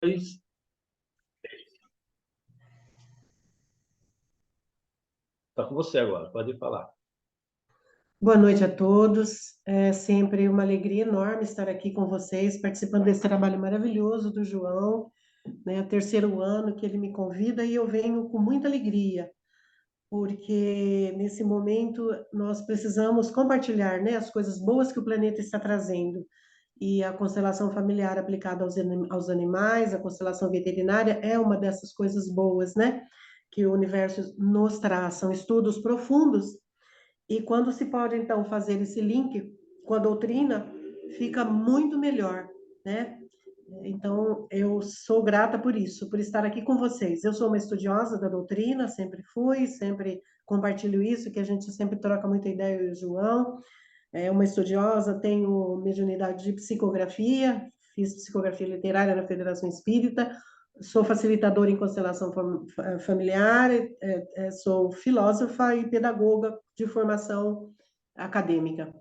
Está com você agora, pode falar. Boa noite a todos. É sempre uma alegria enorme estar aqui com vocês, participando desse trabalho maravilhoso do João, né? É o terceiro ano que ele me convida e eu venho com muita alegria, porque nesse momento nós precisamos compartilhar, né, as coisas boas que o planeta está trazendo. E a constelação familiar aplicada aos animais, a constelação veterinária é uma dessas coisas boas, né, que o universo nos traz. São estudos profundos e quando se pode, então, fazer esse link com a doutrina, fica muito melhor, né? Então, eu sou grata por isso, por estar aqui com vocês. Eu sou uma estudiosa da doutrina, sempre fui, sempre compartilho isso, que a gente sempre troca muita ideia, eu e o João. É uma estudiosa, tenho mediunidade de psicografia, fiz psicografia literária na Federação Espírita, sou facilitadora em constelação familiar, sou filósofa e pedagoga de formação acadêmica.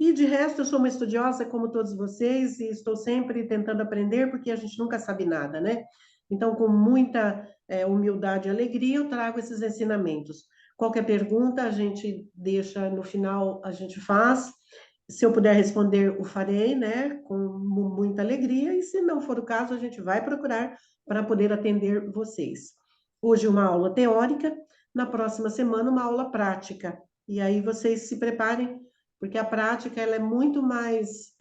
E de resto, eu sou uma estudiosa como todos vocês e estou sempre tentando aprender, porque a gente nunca sabe nada, né? Então, com muita humildade e alegria, eu trago esses ensinamentos. Qualquer pergunta, a gente deixa no final, a gente faz. Se eu puder responder, o farei, né? Com muita alegria. E se não for o caso, a gente vai procurar para poder atender vocês. Hoje, uma aula teórica, na próxima semana, uma aula prática. E aí vocês se preparem porque a prática ela é muito mais,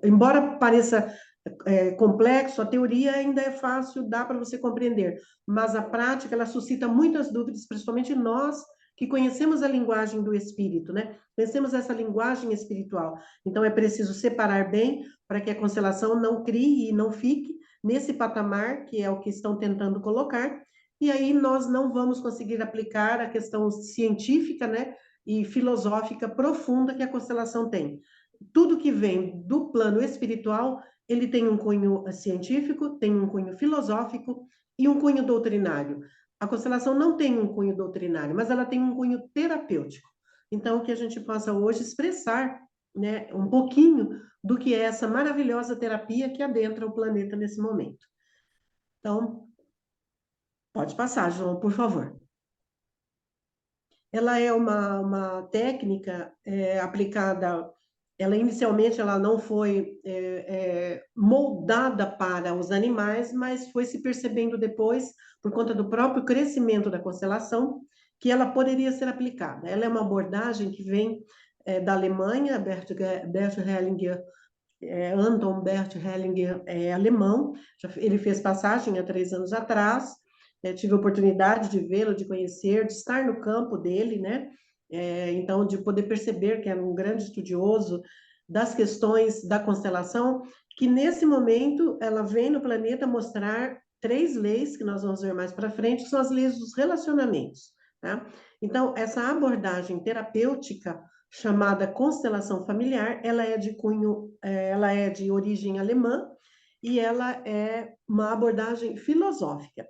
embora pareça complexo, a teoria ainda é fácil, dá para você compreender, mas a prática ela suscita muitas dúvidas, principalmente nós que conhecemos a linguagem do espírito, né? Conhecemos essa linguagem espiritual. Então é preciso separar bem para que a constelação não crie e não fique nesse patamar que é o que estão tentando colocar. E aí nós não vamos conseguir aplicar a questão científica, né? E filosófica profunda que a constelação tem. Tudo que vem do plano espiritual, ele tem um cunho científico, tem um cunho filosófico e um cunho doutrinário. A constelação não tem um cunho doutrinário, mas ela tem um cunho terapêutico. Então, que a gente possa hoje expressar, né, um pouquinho do que é essa maravilhosa terapia que adentra o planeta nesse momento. Então, pode passar, João, por favor. Ela é uma técnica aplicada. Ela inicialmente ela não foi moldada para os animais, mas foi se percebendo depois, por conta do próprio crescimento da constelação, que ela poderia ser aplicada. Ela é uma abordagem que vem da Alemanha, Bert Hellinger, Anton Bert Hellinger é alemão, ele fez passagem há 3 anos atrás, tive a oportunidade de vê-lo, de conhecer, de estar no campo dele, né? Então, de poder perceber que era um grande estudioso das questões da constelação, que nesse momento ela vem no planeta mostrar 3 leis, que nós vamos ver mais para frente, que são as leis dos relacionamentos, tá? Então, essa abordagem terapêutica chamada constelação familiar, ela é de origem alemã e ela é uma abordagem filosófica.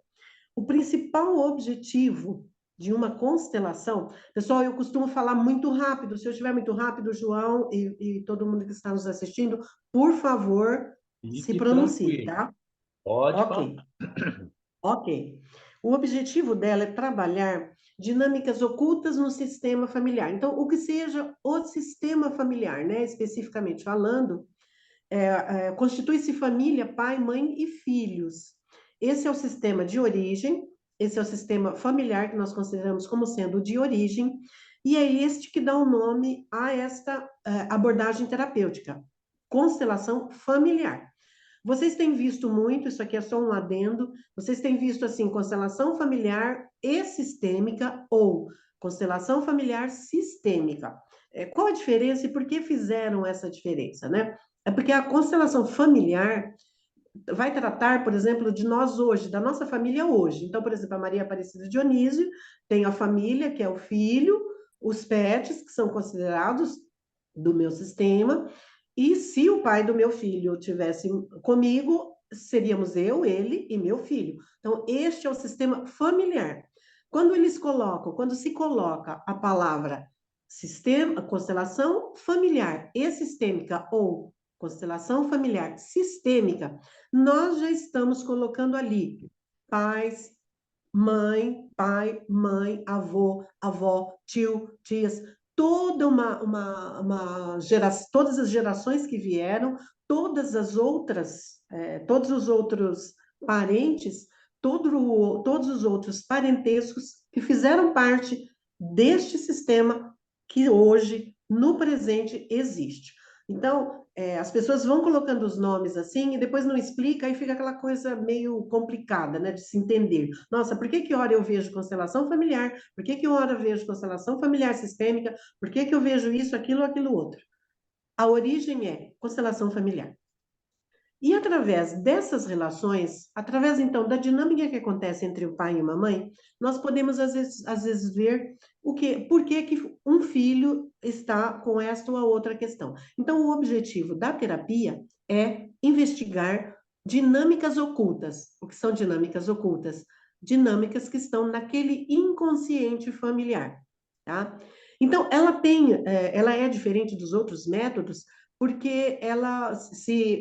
O principal objetivo de uma constelação, pessoal, eu costumo falar muito rápido. Se eu estiver muito rápido, João e todo mundo que está nos assistindo, por favor, se Fique pronuncie, tranquilo, tá? pode falar. Ok, ok. O objetivo dela é trabalhar dinâmicas ocultas no sistema familiar. Então, o que seja o sistema familiar, né, especificamente falando, constitui-se família, pai, mãe e filhos. Esse é o sistema de origem, esse é o sistema familiar que nós consideramos como sendo de origem, e é este que dá o nome a esta abordagem terapêutica, constelação familiar. Vocês têm visto muito, isso aqui é só um adendo, vocês têm visto assim, constelação familiar e sistêmica ou constelação familiar sistêmica. Qual a diferença e por que fizeram essa diferença, né? É porque a constelação familiar vai tratar, por exemplo, de nós hoje, da nossa família hoje. Então, por exemplo, a Maria Aparecida Dionísio tem a família, que é o filho, os pets, que são considerados do meu sistema, e se o pai do meu filho tivesse comigo, seríamos eu, ele e meu filho. Então, este é o sistema familiar. Quando se coloca a palavra sistema, constelação familiar e sistêmica ou constelação familiar sistêmica, nós já estamos colocando ali pais, pai, mãe, avô, avó, tio, tias, toda todas as gerações que vieram, todos os outros parentes, todos os outros parentescos que fizeram parte deste sistema que hoje, no presente, existe. Então, as pessoas vão colocando os nomes assim e depois não explica, aí fica aquela coisa meio complicada, né, de se entender. Nossa, por que que hora eu vejo constelação familiar? Por que que hora eu vejo constelação familiar sistêmica? Por que que eu vejo isso, aquilo outro? A origem é constelação familiar. E através dessas relações, através então da dinâmica que acontece entre o pai e uma mãe, nós podemos às vezes ver por que que um filho está com esta ou a outra questão. Então, o objetivo da terapia é investigar dinâmicas ocultas. O que são dinâmicas ocultas? Dinâmicas que estão naquele inconsciente familiar, tá? Então, ela é diferente dos outros métodos porque ela se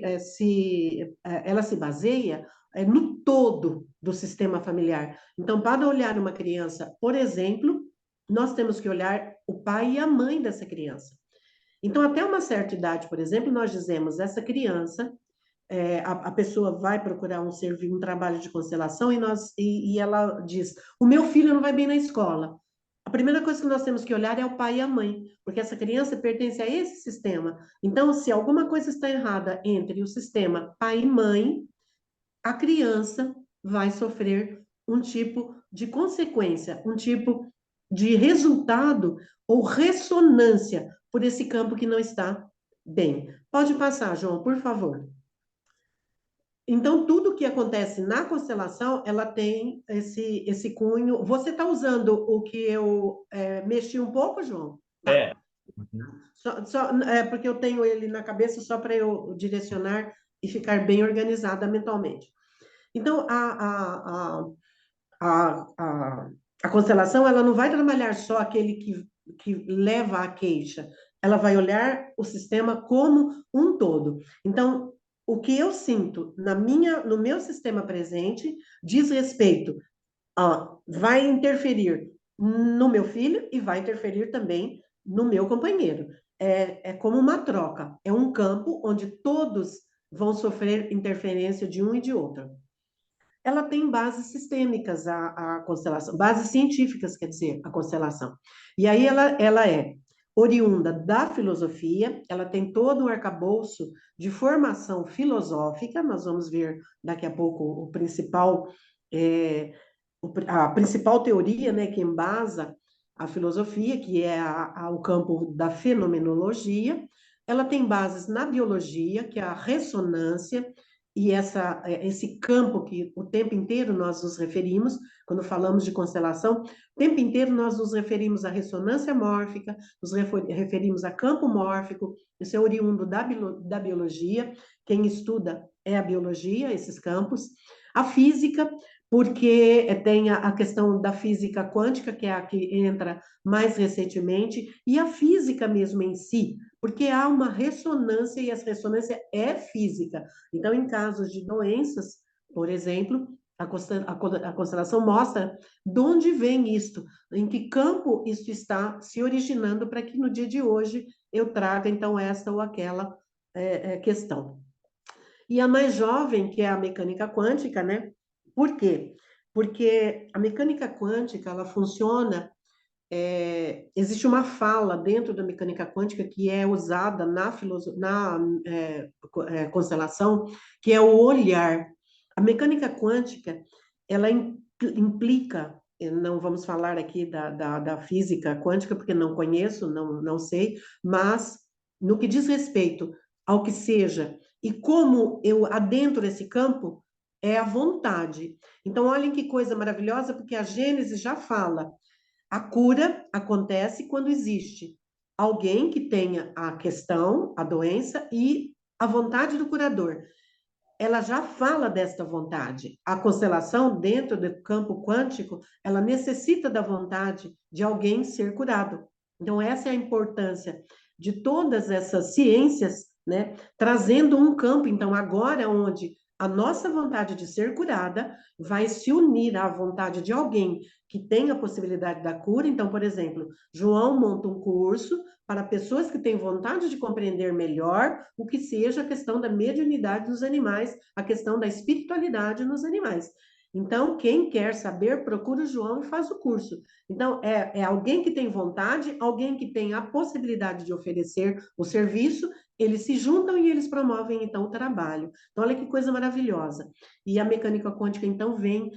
baseia no todo do sistema familiar. Então, para olhar uma criança, por exemplo, nós temos que olhar o pai e a mãe dessa criança. Então, até uma certa idade, por exemplo, nós dizemos, essa criança, a pessoa vai procurar um trabalho de constelação e ela diz, o meu filho não vai bem na escola. A primeira coisa que nós temos que olhar é o pai e a mãe, porque essa criança pertence a esse sistema. Então, se alguma coisa está errada entre o sistema pai e mãe, a criança vai sofrer um tipo de consequência, um tipo de resultado ou ressonância por esse campo que não está bem. Pode passar, João, por favor. Então, tudo que acontece na constelação, ela tem esse cunho. Você está usando o que eu mexi um pouco, João? Tá. É. Uhum. Porque eu tenho ele na cabeça só para eu direcionar e ficar bem organizada mentalmente. Então, a constelação, ela não vai trabalhar só aquele que leva à queixa, ela vai olhar o sistema como um todo. Então, o que eu sinto no meu sistema presente diz respeito vai interferir no meu filho e vai interferir também no meu companheiro. É como uma troca, é um campo onde todos vão sofrer interferência de um e de outro. Ela tem bases sistêmicas, a constelação, bases científicas, quer dizer, a constelação. E aí ela é oriunda da filosofia, ela tem todo um arcabouço de formação filosófica, nós vamos ver daqui a pouco a principal teoria, né, que embasa a filosofia, que é o campo da fenomenologia. Ela tem bases na biologia, que é a ressonância, e esse campo que o tempo inteiro nós nos referimos, quando falamos de constelação, o tempo inteiro nós nos referimos à ressonância mórfica, nos referimos a campo mórfico, isso é oriundo da biologia, quem estuda é a biologia, esses campos. A física, porque tem a questão da física quântica, que é a que entra mais recentemente, e a física mesmo em si, porque há uma ressonância e essa ressonância é física. Então, em casos de doenças, por exemplo, a constelação mostra de onde vem isto, em que campo isso está se originando para que no dia de hoje eu traga, então, esta ou aquela questão. E a mais jovem, que é a mecânica quântica, né? Por quê? Porque a mecânica quântica, ela funciona, existe uma fala dentro da mecânica quântica que é usada na constelação, que é o olhar. A mecânica quântica, ela implica, não vamos falar aqui da física quântica, porque não conheço, não sei, mas no que diz respeito ao que seja e como eu adentro esse campo, é a vontade. Então, olhem que coisa maravilhosa, porque a Gênesis já fala. A cura acontece quando existe alguém que tenha a questão, a doença e a vontade do curador. Ela já fala desta vontade. A constelação, dentro do campo quântico, ela necessita da vontade de alguém ser curado. Então, essa é a importância de todas essas ciências né? Trazendo um campo, então, agora onde a nossa vontade de ser curada vai se unir à vontade de alguém que tem a possibilidade da cura. Então, por exemplo, João monta um curso para pessoas que têm vontade de compreender melhor o que seja a questão da mediunidade dos animais, a questão da espiritualidade nos animais. Então, quem quer saber, procura o João e faz o curso. Então, é alguém que tem vontade, alguém que tem a possibilidade de oferecer o serviço, eles se juntam e eles promovem, então, o trabalho. Então, olha que coisa maravilhosa. E a mecânica quântica, então, vem,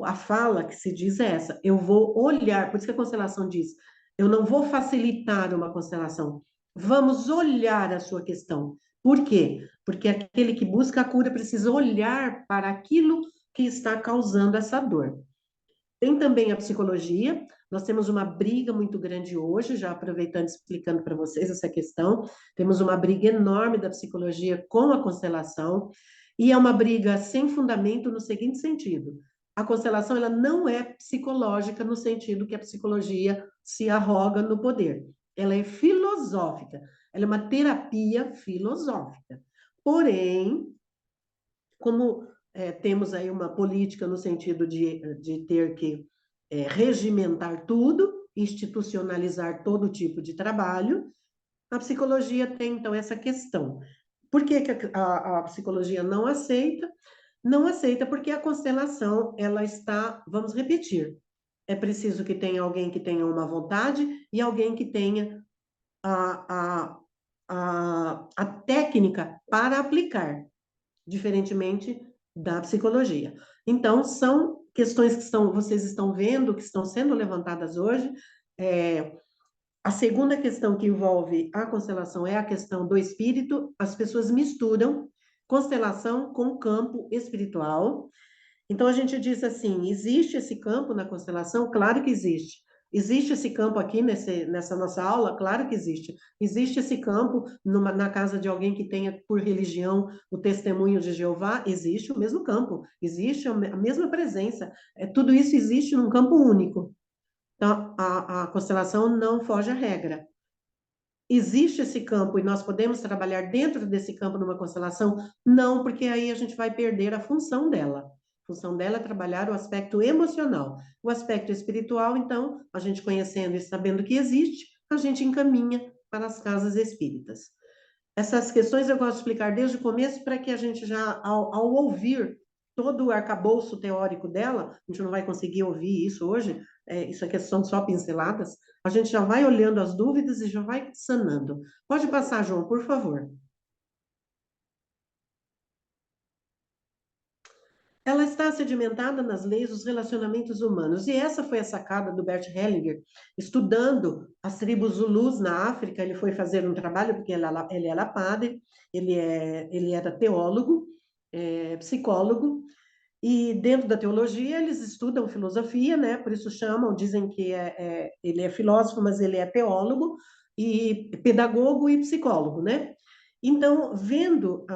a fala que se diz é essa, eu vou olhar, por isso que a constelação diz, eu não vou facilitar uma constelação, vamos olhar a sua questão. Por quê? Porque aquele que busca a cura precisa olhar para aquilo que está causando essa dor. Tem também a psicologia. Nós temos uma briga muito grande hoje, já aproveitando e explicando para vocês essa questão. Temos uma briga enorme da psicologia com a constelação, e é uma briga sem fundamento no seguinte sentido: a constelação ela não é psicológica no sentido que a psicologia se arroga no poder. Ela é filosófica, ela é uma terapia filosófica. Porém, como temos aí uma política no sentido de ter que regimentar tudo, institucionalizar todo tipo de trabalho, a psicologia tem, então, essa questão. Por que, que a psicologia não aceita? Não aceita porque a constelação, ela está, vamos repetir, é preciso que tenha alguém que tenha uma vontade e alguém que tenha a, a técnica para aplicar, diferentemente da psicologia. Então, são questões que vocês estão vendo, que estão sendo levantadas hoje. A segunda questão que envolve a constelação é a questão do espírito. As pessoas misturam constelação com campo espiritual. Então, a gente diz assim: existe esse campo na constelação? Claro que existe. Existe esse campo aqui nessa nossa aula? Claro que existe. Existe esse campo na casa de alguém que tenha por religião o testemunho de Jeová? Existe o mesmo campo, existe a mesma presença. Tudo isso existe num campo único. Então, a constelação não foge à regra. Existe esse campo e nós podemos trabalhar dentro desse campo numa constelação? Não, porque aí a gente vai perder a função dela. A função dela é trabalhar o aspecto emocional. O aspecto espiritual, então, a gente conhecendo e sabendo que existe, a gente encaminha para as casas espíritas. Essas questões eu gosto de explicar desde o começo para que a gente já, ao ouvir todo o arcabouço teórico dela, a gente não vai conseguir ouvir isso hoje, isso aqui são só pinceladas, a gente já vai olhando as dúvidas e já vai sanando. Pode passar, João, por favor. Ela está sedimentada nas leis dos relacionamentos humanos, e essa foi a sacada do Bert Hellinger, estudando as tribos Zulus na África. Ele foi fazer um trabalho, porque ele era padre, ele era teólogo, psicólogo, e dentro da teologia eles estudam filosofia, né? Por isso chamam, dizem que ele é filósofo, mas ele é teólogo, e pedagogo e psicólogo, né? Então, vendo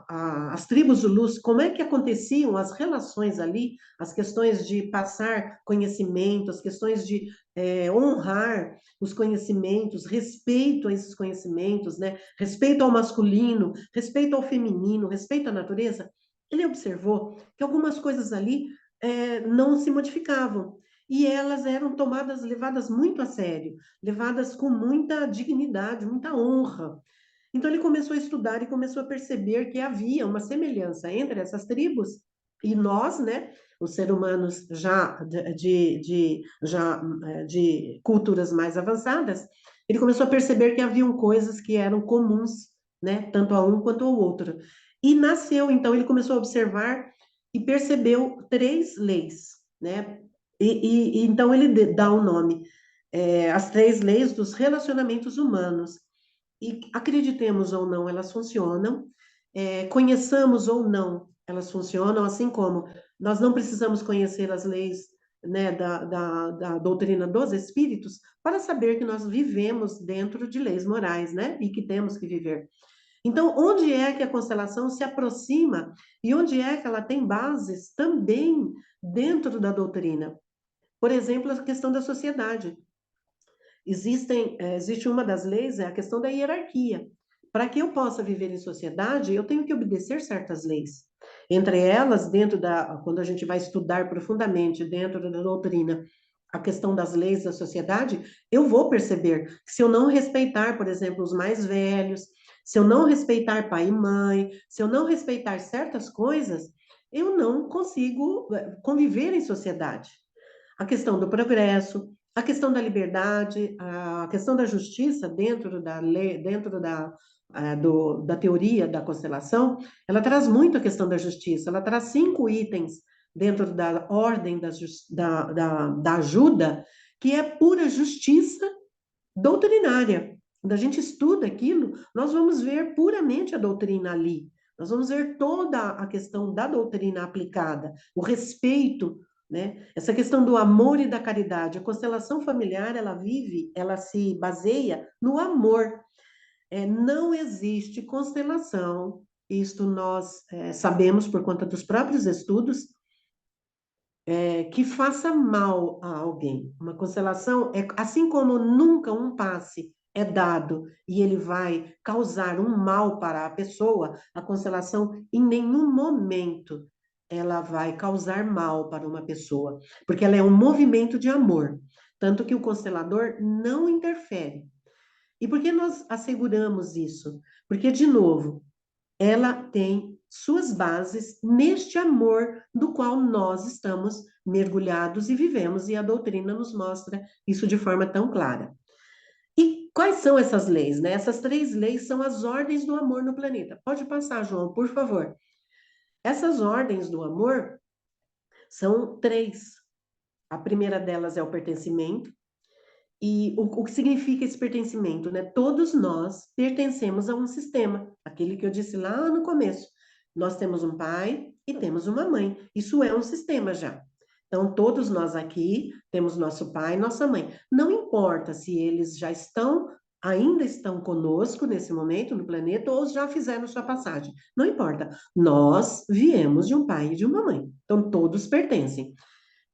as tribos Zulus, como é que aconteciam as relações ali, as questões de passar conhecimento, as questões de honrar os conhecimentos, respeito a esses conhecimentos, né? Respeito ao masculino, respeito ao feminino, respeito à natureza, ele observou que algumas coisas ali não se modificavam. E elas eram tomadas, levadas muito a sério, levadas com muita dignidade, muita honra. Então ele começou a estudar e começou a perceber que havia uma semelhança entre essas tribos e nós, né, os seres humanos já de culturas mais avançadas. Ele começou a perceber que haviam coisas que eram comuns, né, tanto a um quanto ao outro. E nasceu, então ele começou a observar e percebeu três leis, né? Então ele dá o nome, as três leis dos relacionamentos humanos. E acreditemos ou não, elas funcionam, conheçamos ou não, elas funcionam, assim como nós não precisamos conhecer as leis, né, da doutrina dos espíritos para saber que nós vivemos dentro de leis morais, né, e que temos que viver. Então, onde é que a constelação se aproxima e onde é que ela tem bases também dentro da doutrina? Por exemplo, a questão da sociedade. Existe uma das leis, é a questão da hierarquia. Para que eu possa viver em sociedade, eu tenho que obedecer certas leis. Entre elas, quando a gente vai estudar profundamente dentro da doutrina a questão das leis da sociedade, eu vou perceber que se eu não respeitar, por exemplo, os mais velhos, se eu não respeitar pai e mãe, se eu não respeitar certas coisas, eu não consigo conviver em sociedade. A questão do progresso, a questão da liberdade, a questão da justiça dentro da lei, dentro da teoria da constelação, ela traz muito a questão da justiça, ela traz 5 itens dentro da ordem da ajuda, que é pura justiça doutrinária. Quando a gente estuda aquilo, nós vamos ver puramente a doutrina ali. Nós vamos ver toda a questão da doutrina aplicada, o respeito, né? Essa questão do amor e da caridade. A constelação familiar, ela se baseia no amor. Não existe constelação, isto nós sabemos por conta dos próprios estudos, que faça mal a alguém. Uma constelação é assim como nunca um passe é dado e ele vai causar um mal para a pessoa, a constelação em nenhum momento ela vai causar mal para uma pessoa, porque ela é um movimento de amor, tanto que o constelador não interfere. E por que nós asseguramos isso? Porque, de novo, ela tem suas bases neste amor do qual nós estamos mergulhados e vivemos, e a doutrina nos mostra isso de forma tão clara. E quais são essas leis, né? Essas 3 leis são as ordens do amor no planeta. Pode passar, João, por favor. Essas ordens do amor são 3. A primeira delas é o pertencimento. E o que significa esse pertencimento, né? Todos nós pertencemos a um sistema, aquele que eu disse lá no começo. Nós temos um pai e temos uma mãe. Isso é um sistema já. Então, todos nós aqui temos nosso pai e nossa mãe. Não importa se eles ainda estão conosco nesse momento no planeta ou já fizeram sua passagem. Não importa. Nós viemos de um pai e de uma mãe. Então, todos pertencem.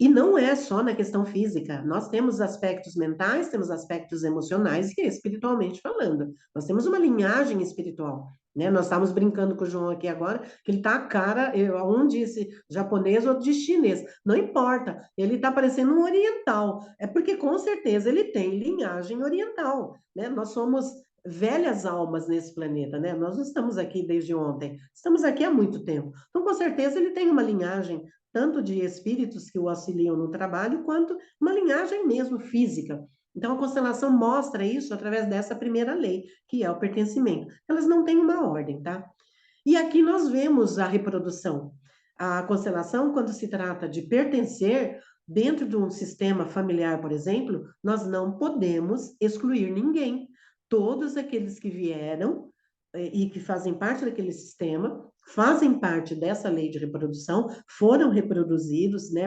E não é só na questão física, nós temos aspectos mentais, temos aspectos emocionais e espiritualmente falando. Nós temos uma linhagem espiritual, né? Nós estávamos brincando com o João aqui agora, que ele está a cara, um disse japonês, outro de chinês. Não importa, ele está parecendo um oriental. É porque com certeza ele tem linhagem oriental, né? Nós somos velhas almas nesse planeta, né? Nós não estamos aqui desde ontem, estamos aqui há muito tempo. Então, com certeza, ele tem uma linhagem tanto de espíritos que o auxiliam no trabalho, quanto uma linhagem mesmo física. Então, a constelação mostra isso através dessa primeira lei, que é o pertencimento. Elas não têm uma ordem, tá? E aqui nós vemos a reprodução. A constelação, quando se trata de pertencer, dentro de um sistema familiar, por exemplo, nós não podemos excluir ninguém. Todos aqueles que vieram e que fazem parte daquele sistema, fazem parte dessa lei de reprodução, foram reproduzidos, né,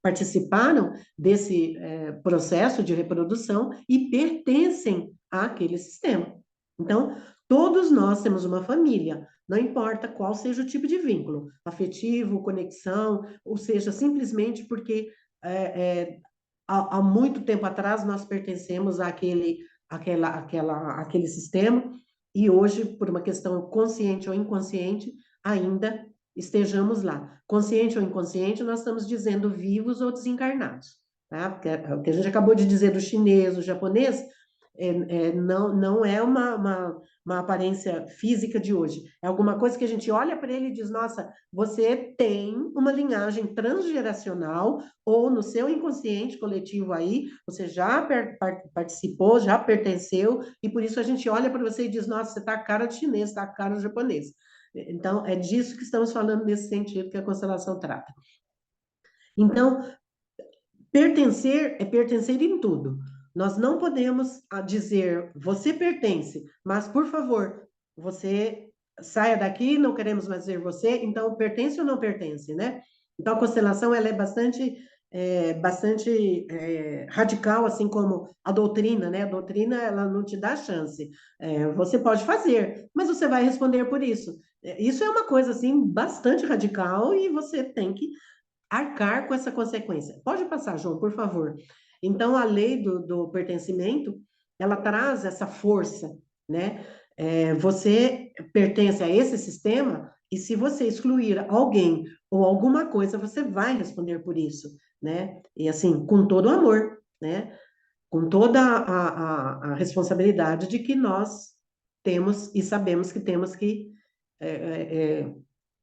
participaram desse processo de reprodução e pertencem àquele sistema. Então, todos nós temos uma família, não importa qual seja o tipo de vínculo, afetivo, conexão, ou seja, simplesmente porque há muito tempo atrás nós pertencemos àquele sistema e hoje, por uma questão consciente ou inconsciente, ainda estejamos lá. Consciente ou inconsciente, nós estamos dizendo vivos ou desencarnados, tá? Porque o que a gente acabou de dizer do chinês, do japonês, não é uma aparência física de hoje. É alguma coisa que a gente olha para ele e diz, nossa, você tem uma linhagem transgeracional ou no seu inconsciente coletivo aí, você já participou, já pertenceu, e por isso a gente olha para você e diz, nossa, você está a cara de chinês, está a cara de japonês. Então, é disso que estamos falando nesse sentido que a constelação trata. Então, pertencer é pertencer em tudo. Nós não podemos dizer, você pertence, mas, por favor, você saia daqui, não queremos mais ver você, então pertence ou não pertence, né? Então, a constelação ela é bastante radical, assim como a doutrina, né? A doutrina, ela não te dá chance. Você pode fazer, mas você vai responder por isso. Isso é uma coisa, assim, bastante radical e você tem que arcar com essa consequência. Pode passar, João, por favor. Então, a lei do pertencimento, ela traz essa força, né? Você pertence a esse sistema e se você excluir alguém ou alguma coisa, você vai responder por isso, né? E assim, com todo o amor, né? Com toda a responsabilidade de que nós temos e sabemos que temos que é,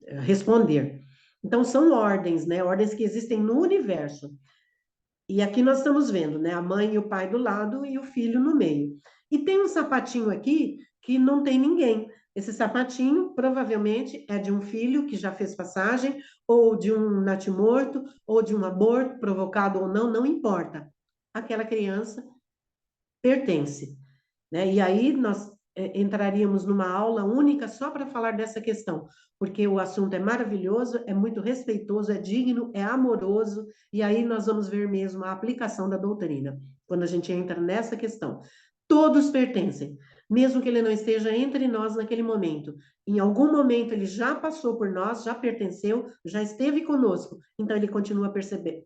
é, responder. Então, são ordens, né? Ordens que existem no universo. E aqui nós estamos vendo, né? A mãe e o pai do lado e o filho no meio. E tem um sapatinho aqui que não tem ninguém. Esse sapatinho provavelmente é de um filho que já fez passagem, ou de um natimorto, ou de um aborto provocado ou não, não importa. Aquela criança pertence, né? E aí nós entraríamos numa aula única só para falar dessa questão, porque o assunto é maravilhoso, é muito respeitoso, é digno, é amoroso, e aí nós vamos ver mesmo a aplicação da doutrina, quando a gente entra nessa questão. Todos pertencem, mesmo que ele não esteja entre nós naquele momento. Em algum momento ele já passou por nós, já pertenceu, já esteve conosco, então ele continua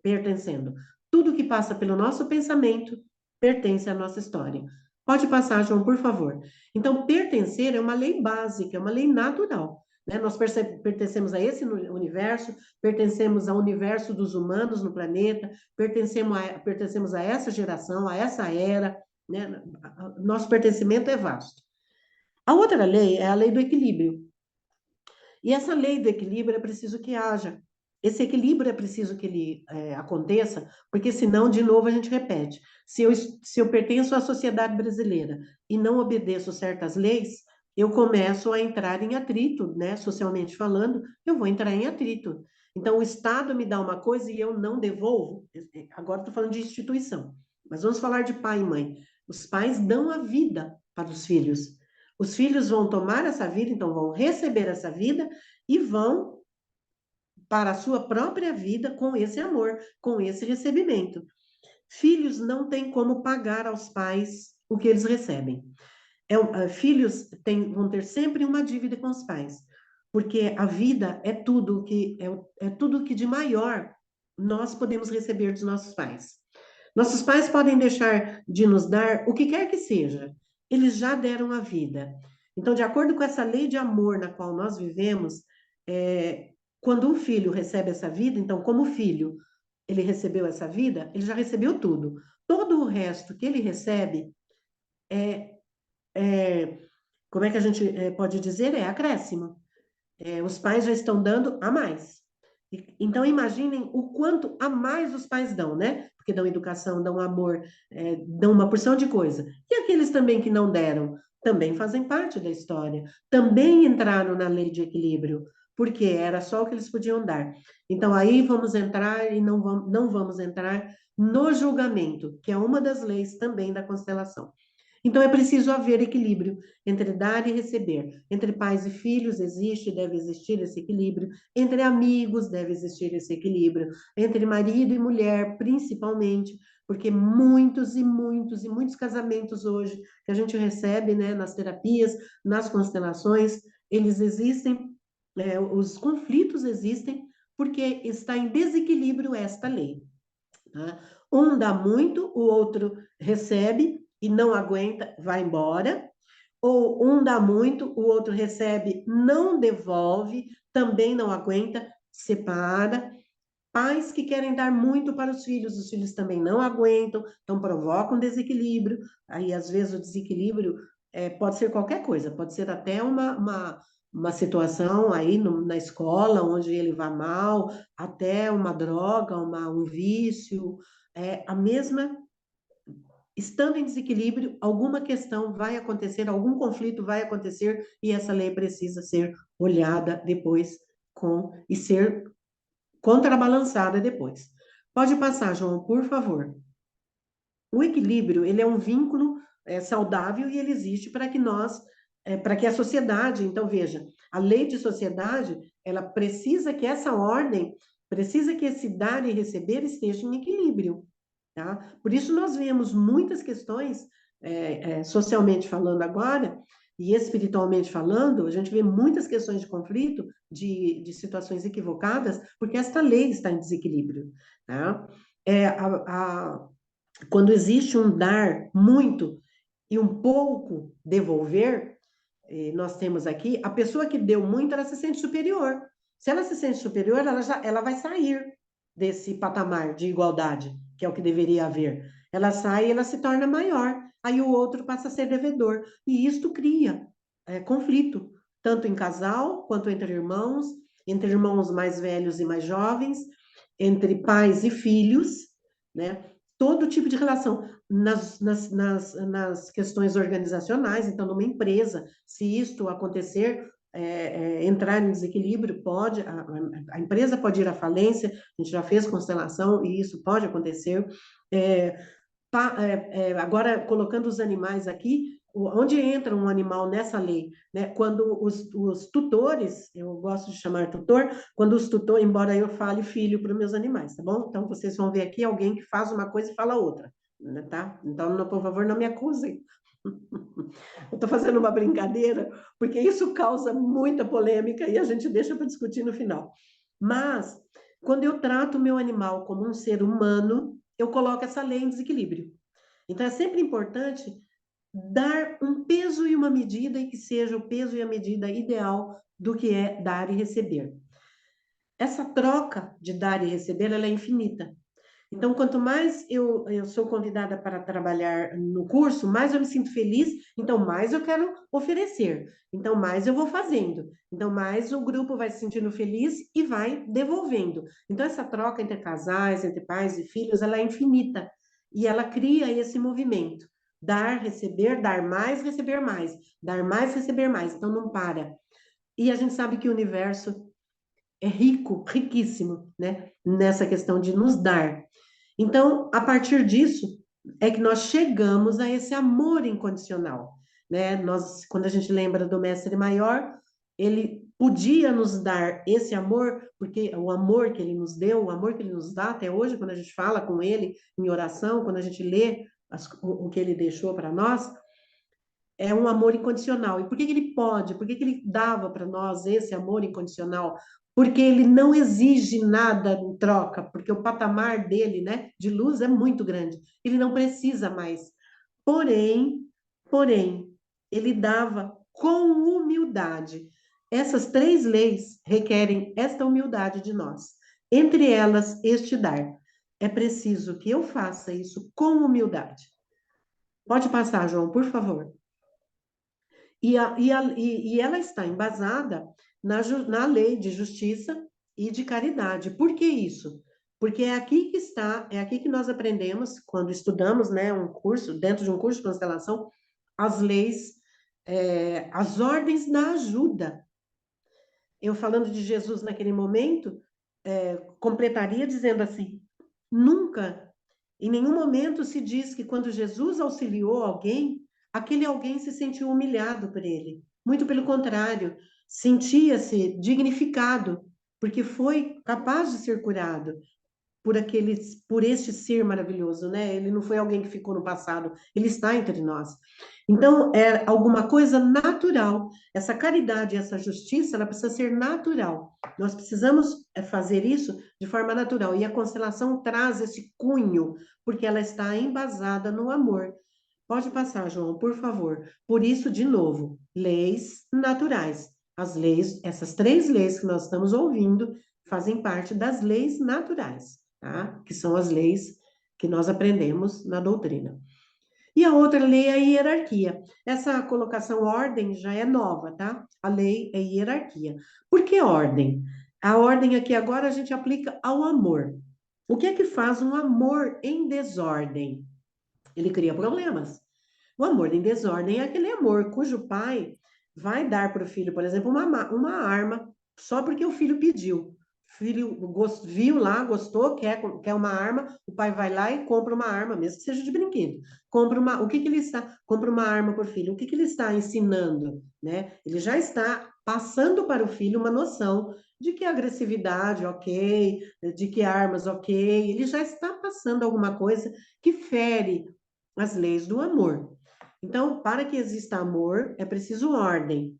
pertencendo. Tudo que passa pelo nosso pensamento pertence à nossa história. Pode passar, João, por favor. Então, pertencer é uma lei básica, é uma lei natural. Né? Nós pertencemos a esse universo, pertencemos ao universo dos humanos no planeta, pertencemos a essa geração, a essa era. Né? Nosso pertencimento é vasto. A outra lei é a lei do equilíbrio. E essa lei do equilíbrio é preciso que haja. Esse equilíbrio é preciso que ele aconteça, porque senão, de novo, a gente repete. Se eu pertenço à sociedade brasileira e não obedeço certas leis, eu começo a entrar em atrito, né? Socialmente falando, eu vou entrar em atrito. Então, o Estado me dá uma coisa e eu não devolvo. Agora estou falando de instituição, mas vamos falar de pai e mãe. Os pais dão a vida para os filhos. Os filhos vão tomar essa vida, então vão receber essa vida e vão para a sua própria vida com esse amor, com esse recebimento. Filhos não têm como pagar aos pais o que eles recebem. Filhos vão ter sempre uma dívida com os pais, porque a vida é tudo que de maior nós podemos receber dos nossos pais. Nossos pais podem deixar de nos dar o que quer que seja, eles já deram a vida. Então, de acordo com essa lei de amor na qual nós vivemos, quando um filho recebe essa vida, então, como filho, ele recebeu essa vida, ele já recebeu tudo. Todo o resto que ele recebe é como é que a gente pode dizer? É acréscimo. Os pais já estão dando a mais. Então, imaginem o quanto a mais os pais dão, né? Porque dão educação, dão amor, dão uma porção de coisa. E aqueles também que não deram, também fazem parte da história. Também entraram na lei de equilíbrio, porque era só o que eles podiam dar. Então, aí vamos entrar e não vamos entrar no julgamento, que é uma das leis também da constelação. Então, é preciso haver equilíbrio entre dar e receber. Entre pais e filhos existe e deve existir esse equilíbrio. Entre amigos deve existir esse equilíbrio. Entre marido e mulher, principalmente, porque muitos e muitos e muitos casamentos hoje que a gente recebe, né, nas terapias, nas constelações, eles existem, os conflitos existem porque está em desequilíbrio esta lei. Tá? Um dá muito, o outro recebe e não aguenta, vai embora. Ou um dá muito, o outro recebe, não devolve, também não aguenta, separa. Pais que querem dar muito para os filhos também não aguentam, então provocam desequilíbrio. Aí, às vezes, o desequilíbrio pode ser qualquer coisa, pode ser até uma situação aí na escola, onde ele vai mal, até uma droga, um vício. A mesma estando em desequilíbrio, alguma questão vai acontecer, algum conflito vai acontecer e essa lei precisa ser olhada depois e ser contrabalançada depois. Pode passar, João, por favor. O equilíbrio, ele é um vínculo saudável e ele existe para que a sociedade, então veja, a lei de sociedade, ela precisa que essa ordem, precisa que esse dar e receber esteja em equilíbrio. Tá? Por isso nós vemos muitas questões, socialmente falando agora, e espiritualmente falando, a gente vê muitas questões de conflito, de situações equivocadas, porque esta lei está em desequilíbrio. Tá? Quando existe um dar muito e um pouco devolver, nós temos aqui, a pessoa que deu muito, ela se sente superior. Se ela se sente superior, ela vai sair desse patamar de igualdade, que é o que deveria haver. Ela sai e ela se torna maior. Aí o outro passa a ser devedor. E isto cria conflito, tanto em casal, quanto entre irmãos mais velhos e mais jovens, entre pais e filhos, né? Todo tipo de relação. Nas questões organizacionais, então, numa empresa, se isto acontecer, entrar em desequilíbrio, pode, a empresa pode ir à falência, a gente já fez constelação e isso pode acontecer. É, agora, colocando os animais aqui, onde entra um animal nessa lei? Né? Quando os tutores, eu gosto de chamar tutor, quando os tutores, embora eu fale filho para os meus animais, tá bom? Então, vocês vão ver aqui alguém que faz uma coisa e fala outra, né, tá? Então, por favor, não me acusem. Eu estou fazendo uma brincadeira, porque isso causa muita polêmica e a gente deixa para discutir no final. Mas, quando eu trato o meu animal como um ser humano, eu coloco essa lei em desequilíbrio. Então, é sempre importante dar um peso e uma medida e que seja o peso e a medida ideal do que é dar e receber. Essa troca de dar e receber, ela é infinita. Então, quanto mais eu sou convidada para trabalhar no curso, mais eu me sinto feliz, então mais eu quero oferecer. Então, mais eu vou fazendo. Então, mais o grupo vai se sentindo feliz e vai devolvendo. Então, essa troca entre casais, entre pais e filhos, ela é infinita. E ela cria esse movimento. Dar, receber mais, receber mais. Dar mais, receber mais. Então, não para. E a gente sabe que o universo é rico, riquíssimo, né? Nessa questão de nos dar. Então, a partir disso, é que nós chegamos a esse amor incondicional, né? Nós, quando a gente lembra do Mestre Maior, ele podia nos dar esse amor, porque o amor que ele nos deu, o amor que ele nos dá até hoje, quando a gente fala com ele em oração, quando a gente lê o que ele deixou para nós, é um amor incondicional. E por que que ele pode? Por que que ele dava para nós esse amor incondicional? Porque ele não exige nada em troca, porque o patamar dele, né, de luz é muito grande. Ele não precisa mais. Porém, porém, ele dava com humildade. Essas três leis requerem esta humildade de nós. Entre elas, este dar. É preciso que eu faça isso com humildade. Pode passar, João, por favor. E ela está embasada na lei de justiça e de caridade. Por que isso? Porque é aqui que está, é aqui que nós aprendemos, quando estudamos, né, um curso, dentro de um curso de constelação, as leis, as ordens da ajuda. Eu falando de Jesus naquele momento, completaria dizendo assim: nunca, em nenhum momento se diz que quando Jesus auxiliou alguém, aquele alguém se sentiu humilhado por ele. Muito pelo contrário, sentia-se dignificado, porque foi capaz de ser curado por este ser maravilhoso, né? Ele não foi alguém que ficou no passado, ele está entre nós. Então, é alguma coisa natural. Essa caridade, essa justiça, ela precisa ser natural. Nós precisamos fazer isso de forma natural. E a constelação traz esse cunho, porque ela está embasada no amor. Pode passar, João, por favor. Por isso, de novo, leis naturais. As leis, essas três leis que nós estamos ouvindo, fazem parte das leis naturais, tá? Que são as leis que nós aprendemos na doutrina. E a outra lei é a hierarquia. Essa colocação ordem já é nova, tá? A lei é hierarquia. Por que ordem? A ordem aqui agora a gente aplica ao amor. O que é que faz um amor em desordem? Ele cria problemas. O amor em desordem é aquele amor cujo pai vai dar para o filho, por exemplo, uma arma só porque o filho pediu. O filho viu lá, gostou, quer uma arma, o pai vai lá e compra uma arma, mesmo que seja de brinquedo. O que que ele está? Compra uma arma por filho. O que que ele está ensinando, né? Ele já está passando para o filho uma noção de que agressividade, ok, de que armas, ok. Ele já está passando alguma coisa que fere as leis do amor. Então, para que exista amor, é preciso ordem.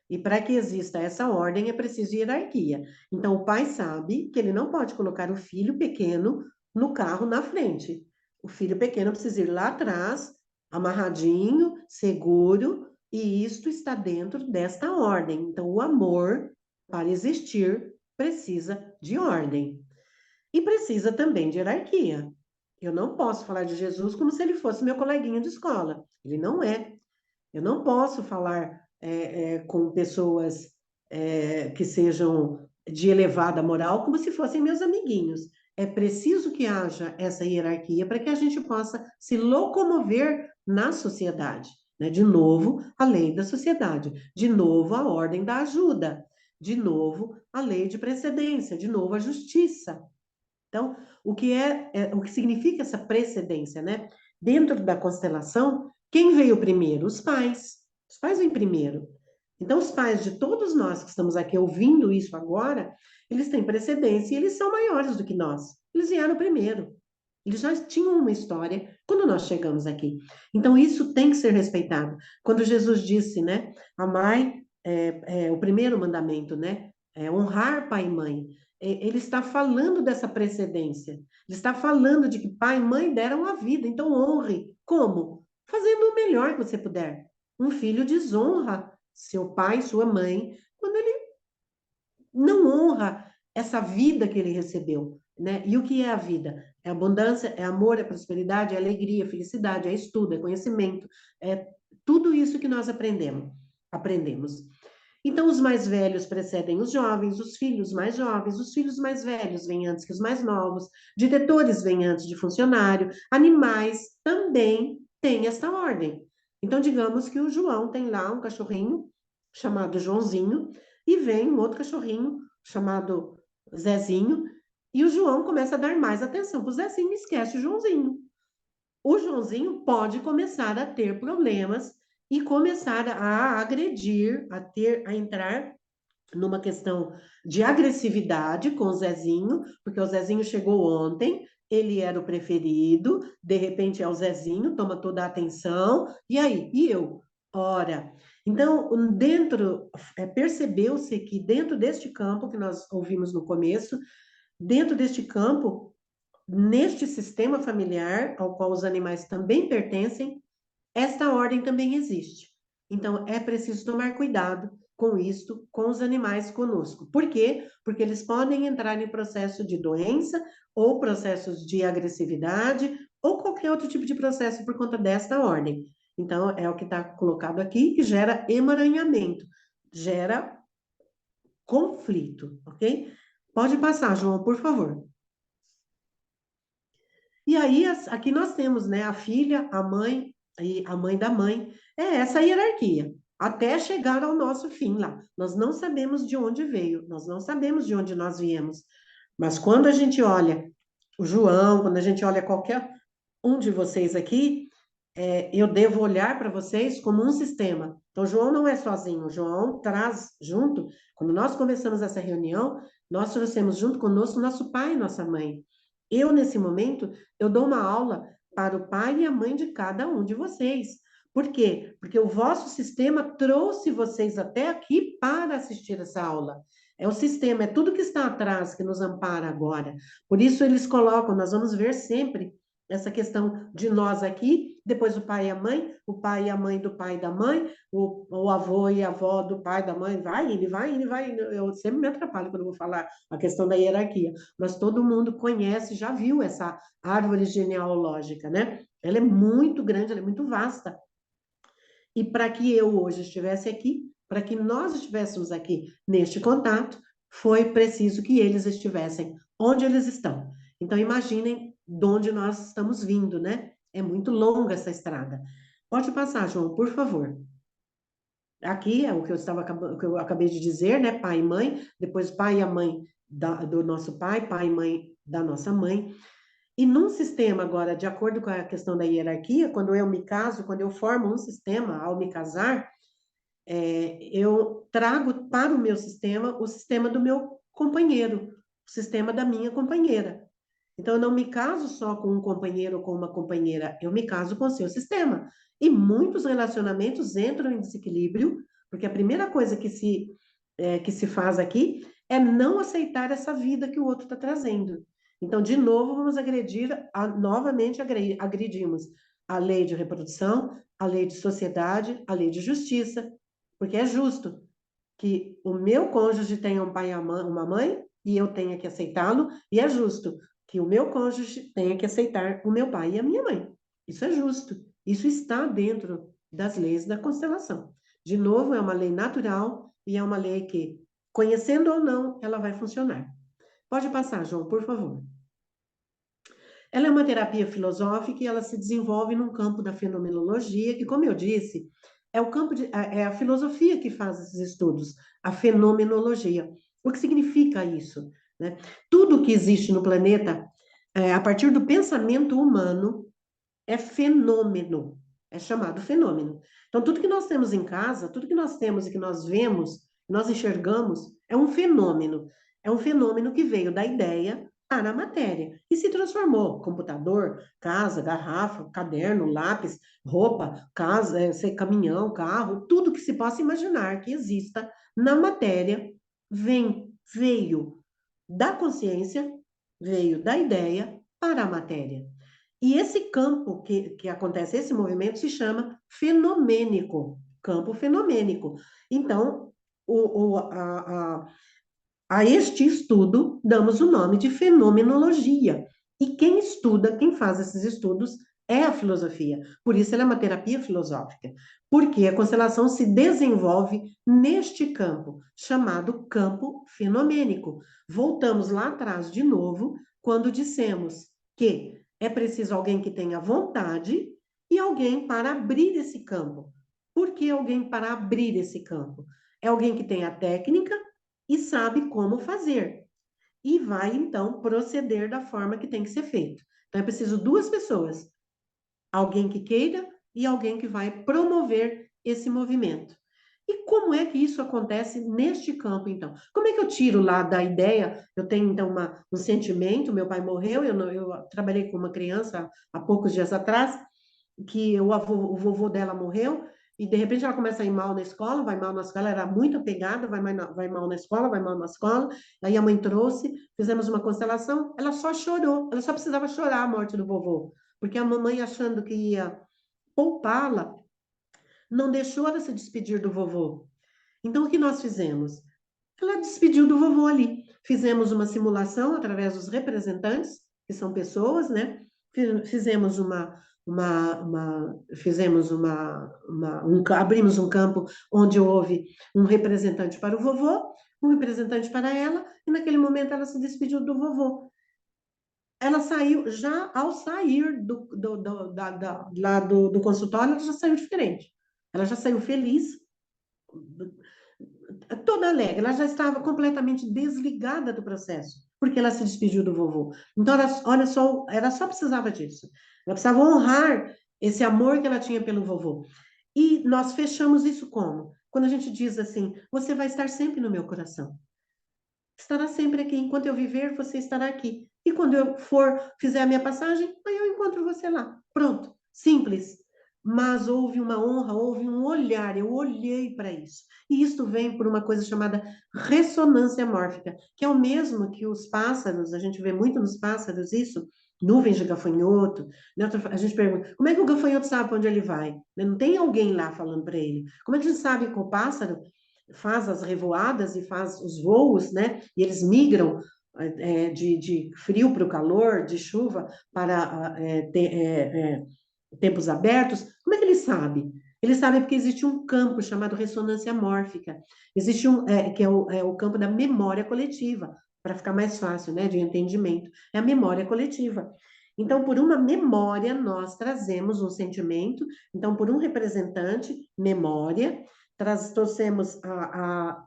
E para que exista essa ordem, é preciso hierarquia. Então, o pai sabe que ele não pode colocar o filho pequeno no carro na frente. O filho pequeno precisa ir lá atrás, amarradinho, seguro, E isto está dentro desta ordem. Então, o amor, para existir, precisa de ordem. E precisa também de hierarquia. Eu não posso falar de Jesus como se ele fosse meu coleguinha de escola. Ele não é. Eu não posso falar com pessoas que sejam de elevada moral como se fossem meus amiguinhos. É preciso que haja essa hierarquia para que a gente possa se locomover na sociedade. Né? De novo, a lei da sociedade. De novo, a ordem da ajuda. De novo, a lei de precedência. De novo, a justiça. Então, o que significa essa precedência, né? Dentro da constelação, quem veio primeiro? Os pais. Os pais vêm primeiro. Então, os pais de todos nós que estamos aqui ouvindo isso agora, eles têm precedência e eles são maiores do que nós. Eles vieram primeiro. Eles já tinham uma história quando nós chegamos aqui. Então, isso tem que ser respeitado. Quando Jesus disse, né? Amai, o primeiro mandamento, né? Honrar pai e mãe. Ele está falando dessa precedência. Ele está falando de que pai e mãe deram a vida. Então, honre. Como? Fazendo o melhor que você puder. Um filho desonra seu pai, sua mãe, quando ele não honra essa vida que ele recebeu, né? E o que é a vida? É abundância, é amor, é prosperidade, é alegria, é felicidade, é estudo, é conhecimento, é tudo isso que nós aprendemos. Então, os mais velhos precedem os jovens, os filhos mais velhos vêm antes que os mais novos, diretores vêm antes de funcionário, animais também têm esta ordem. Então, digamos que o João tem lá um cachorrinho chamado Joãozinho, e vem um outro cachorrinho chamado Zezinho, e o João começa a dar mais atenção para o Zezinho e esquece o Joãozinho. O Joãozinho pode começar a ter problemas e começar a agredir, a entrar numa questão de agressividade com o Zezinho, porque o Zezinho chegou ontem, ele era o preferido, de repente é o Zezinho, toma toda a atenção, e aí? E eu? Ora, então, percebeu-se que dentro deste campo que nós ouvimos no começo, dentro deste campo, neste sistema familiar ao qual os animais também pertencem, esta ordem também existe. Então, é preciso tomar cuidado com isto, com os animais conosco. Por quê? Porque eles podem entrar em processo de doença ou processos de agressividade ou qualquer outro tipo de processo por conta desta ordem. Então, é o que está colocado aqui e gera emaranhamento, gera conflito, ok? Pode passar, João, por favor. E aí, aqui nós temos, né, a filha, a mãe e a mãe da mãe. É essa a hierarquia, até chegar ao nosso fim lá. Nós não sabemos de onde veio, nós não sabemos de onde nós viemos. Mas quando a gente olha o João, quando a gente olha qualquer um de vocês aqui, eu devo olhar para vocês como um sistema. Então, o João não é sozinho, o João traz junto. Quando nós começamos essa reunião, nós trouxemos junto conosco nosso pai e nossa mãe. Eu, nesse momento, eu dou uma aula para o pai e a mãe de cada um de vocês. Por quê? Porque o vosso sistema trouxe vocês até aqui para assistir essa aula. É o sistema, é tudo que está atrás que nos ampara agora. Por isso eles colocam, nós vamos ver sempre essa questão de nós aqui, depois o pai e a mãe, o pai e a mãe do pai e da mãe, o avô e a avó do pai e da mãe, vai. Eu sempre me atrapalho quando eu vou falar a questão da hierarquia, mas todo mundo conhece, já viu essa árvore genealógica, né? Ela é muito grande, ela é muito vasta. E para que eu hoje estivesse aqui, para que nós estivéssemos aqui neste contato, foi preciso que eles estivessem onde eles estão. Então, imaginem de onde nós estamos vindo, né? É muito longa essa estrada. Pode passar, João, por favor. Aqui é o que eu acabei de dizer, né? Pai e mãe, depois pai e a mãe do nosso pai, pai e mãe da nossa mãe. E num sistema agora, de acordo com a questão da hierarquia, quando eu me caso, quando eu formo um sistema ao me casar, eu trago para o meu sistema o sistema do meu companheiro, o sistema da minha companheira. Então, eu não me caso só com um companheiro ou com uma companheira, eu me caso com o seu sistema. E muitos relacionamentos entram em desequilíbrio, porque a primeira coisa que se faz aqui é não aceitar essa vida que o outro está trazendo. Então, de novo, vamos agredir, novamente agredimos a lei de reprodução, a lei de sociedade, a lei de justiça, porque é justo que o meu cônjuge tenha um pai e uma mãe e eu tenha que aceitá-lo, e é justo que o meu cônjuge tenha que aceitar o meu pai e a minha mãe. Isso é justo. Isso está dentro das leis da constelação. De novo, é uma lei natural e é uma lei que, conhecendo ou não, ela vai funcionar. Pode passar, João, por favor. Ela é uma terapia filosófica e ela se desenvolve num campo da fenomenologia, que, como eu disse, é o campo é a filosofia que faz esses estudos, a fenomenologia. O que significa isso? Né? Tudo que existe no planeta, a partir do pensamento humano, é fenômeno, é chamado fenômeno. Então, tudo que nós temos em casa, tudo que nós temos e que nós vemos, nós enxergamos, é um fenômeno. É um fenômeno que veio da ideia para a matéria e se transformou. Computador, casa, garrafa, caderno, lápis, roupa, casa, caminhão, carro, tudo que se possa imaginar que exista na matéria veio da consciência, veio da ideia para a matéria. E esse campo que acontece, esse movimento, se chama fenomênico, campo fenomênico. Então, a este estudo damos o nome de fenomenologia. E quem estuda, quem faz esses estudos, é a filosofia. Por isso, ela é uma terapia filosófica. Porque a constelação se desenvolve neste campo, chamado campo fenomênico. Voltamos lá atrás de novo, quando dissemos que é preciso alguém que tenha vontade e alguém para abrir esse campo. Por que alguém para abrir esse campo? É alguém que tem a técnica e sabe como fazer. E vai, então, proceder da forma que tem que ser feito. Então, é preciso duas pessoas. Alguém que queira e alguém que vai promover esse movimento. E como é que isso acontece neste campo, então? Como é que eu tiro lá da ideia? Eu tenho, então, um sentimento, meu pai morreu, eu trabalhei com uma criança há poucos dias atrás, que o vovô dela morreu, e de repente ela começa a ir mal na escola, vai mal na escola, era muito apegada, vai mal na escola, vai mal na escola. Aí a mãe trouxe, fizemos uma constelação, ela só chorou, ela só precisava chorar a morte do vovô, porque a mamãe, achando que ia poupá-la, não deixou ela se despedir do vovô. Então o que nós fizemos? Ela despediu do vovô ali. Fizemos uma simulação através dos representantes, que são pessoas, né? Fizemos abrimos um campo onde houve um representante para o vovô, um representante para ela, e naquele momento ela se despediu do vovô. Ela saiu, já ao sair do consultório, ela já saiu diferente. Ela já saiu feliz, toda alegre, ela já estava completamente desligada do processo, porque ela se despediu do vovô. Então, olha só, ela só precisava disso. Ela precisava honrar esse amor que ela tinha pelo vovô. E nós fechamos isso como? Quando a gente diz assim, você vai estar sempre no meu coração. Estará sempre aqui. Enquanto eu viver, você estará aqui. E quando eu fizer a minha passagem, aí eu encontro você lá. Pronto. Simples. Mas houve uma honra, houve um olhar, eu olhei para isso. E isto vem por uma coisa chamada ressonância mórfica, que é o mesmo que os pássaros, a gente vê muito nos pássaros isso, nuvens de gafanhoto. Né? A gente pergunta, como é que o gafanhoto sabe para onde ele vai? Não tem alguém lá falando para ele. Como é que a gente sabe que o pássaro faz as revoadas e faz os voos, né? E eles migram de frio para o calor, de chuva para tempos abertos. Como é que ele sabe? Ele sabe porque existe um campo chamado ressonância mórfica. Existe que é o campo da memória coletiva, para ficar mais fácil, né, de entendimento. É a memória coletiva. Então, por uma memória, nós trazemos um sentimento. Então, por um representante, memória, trouxemos a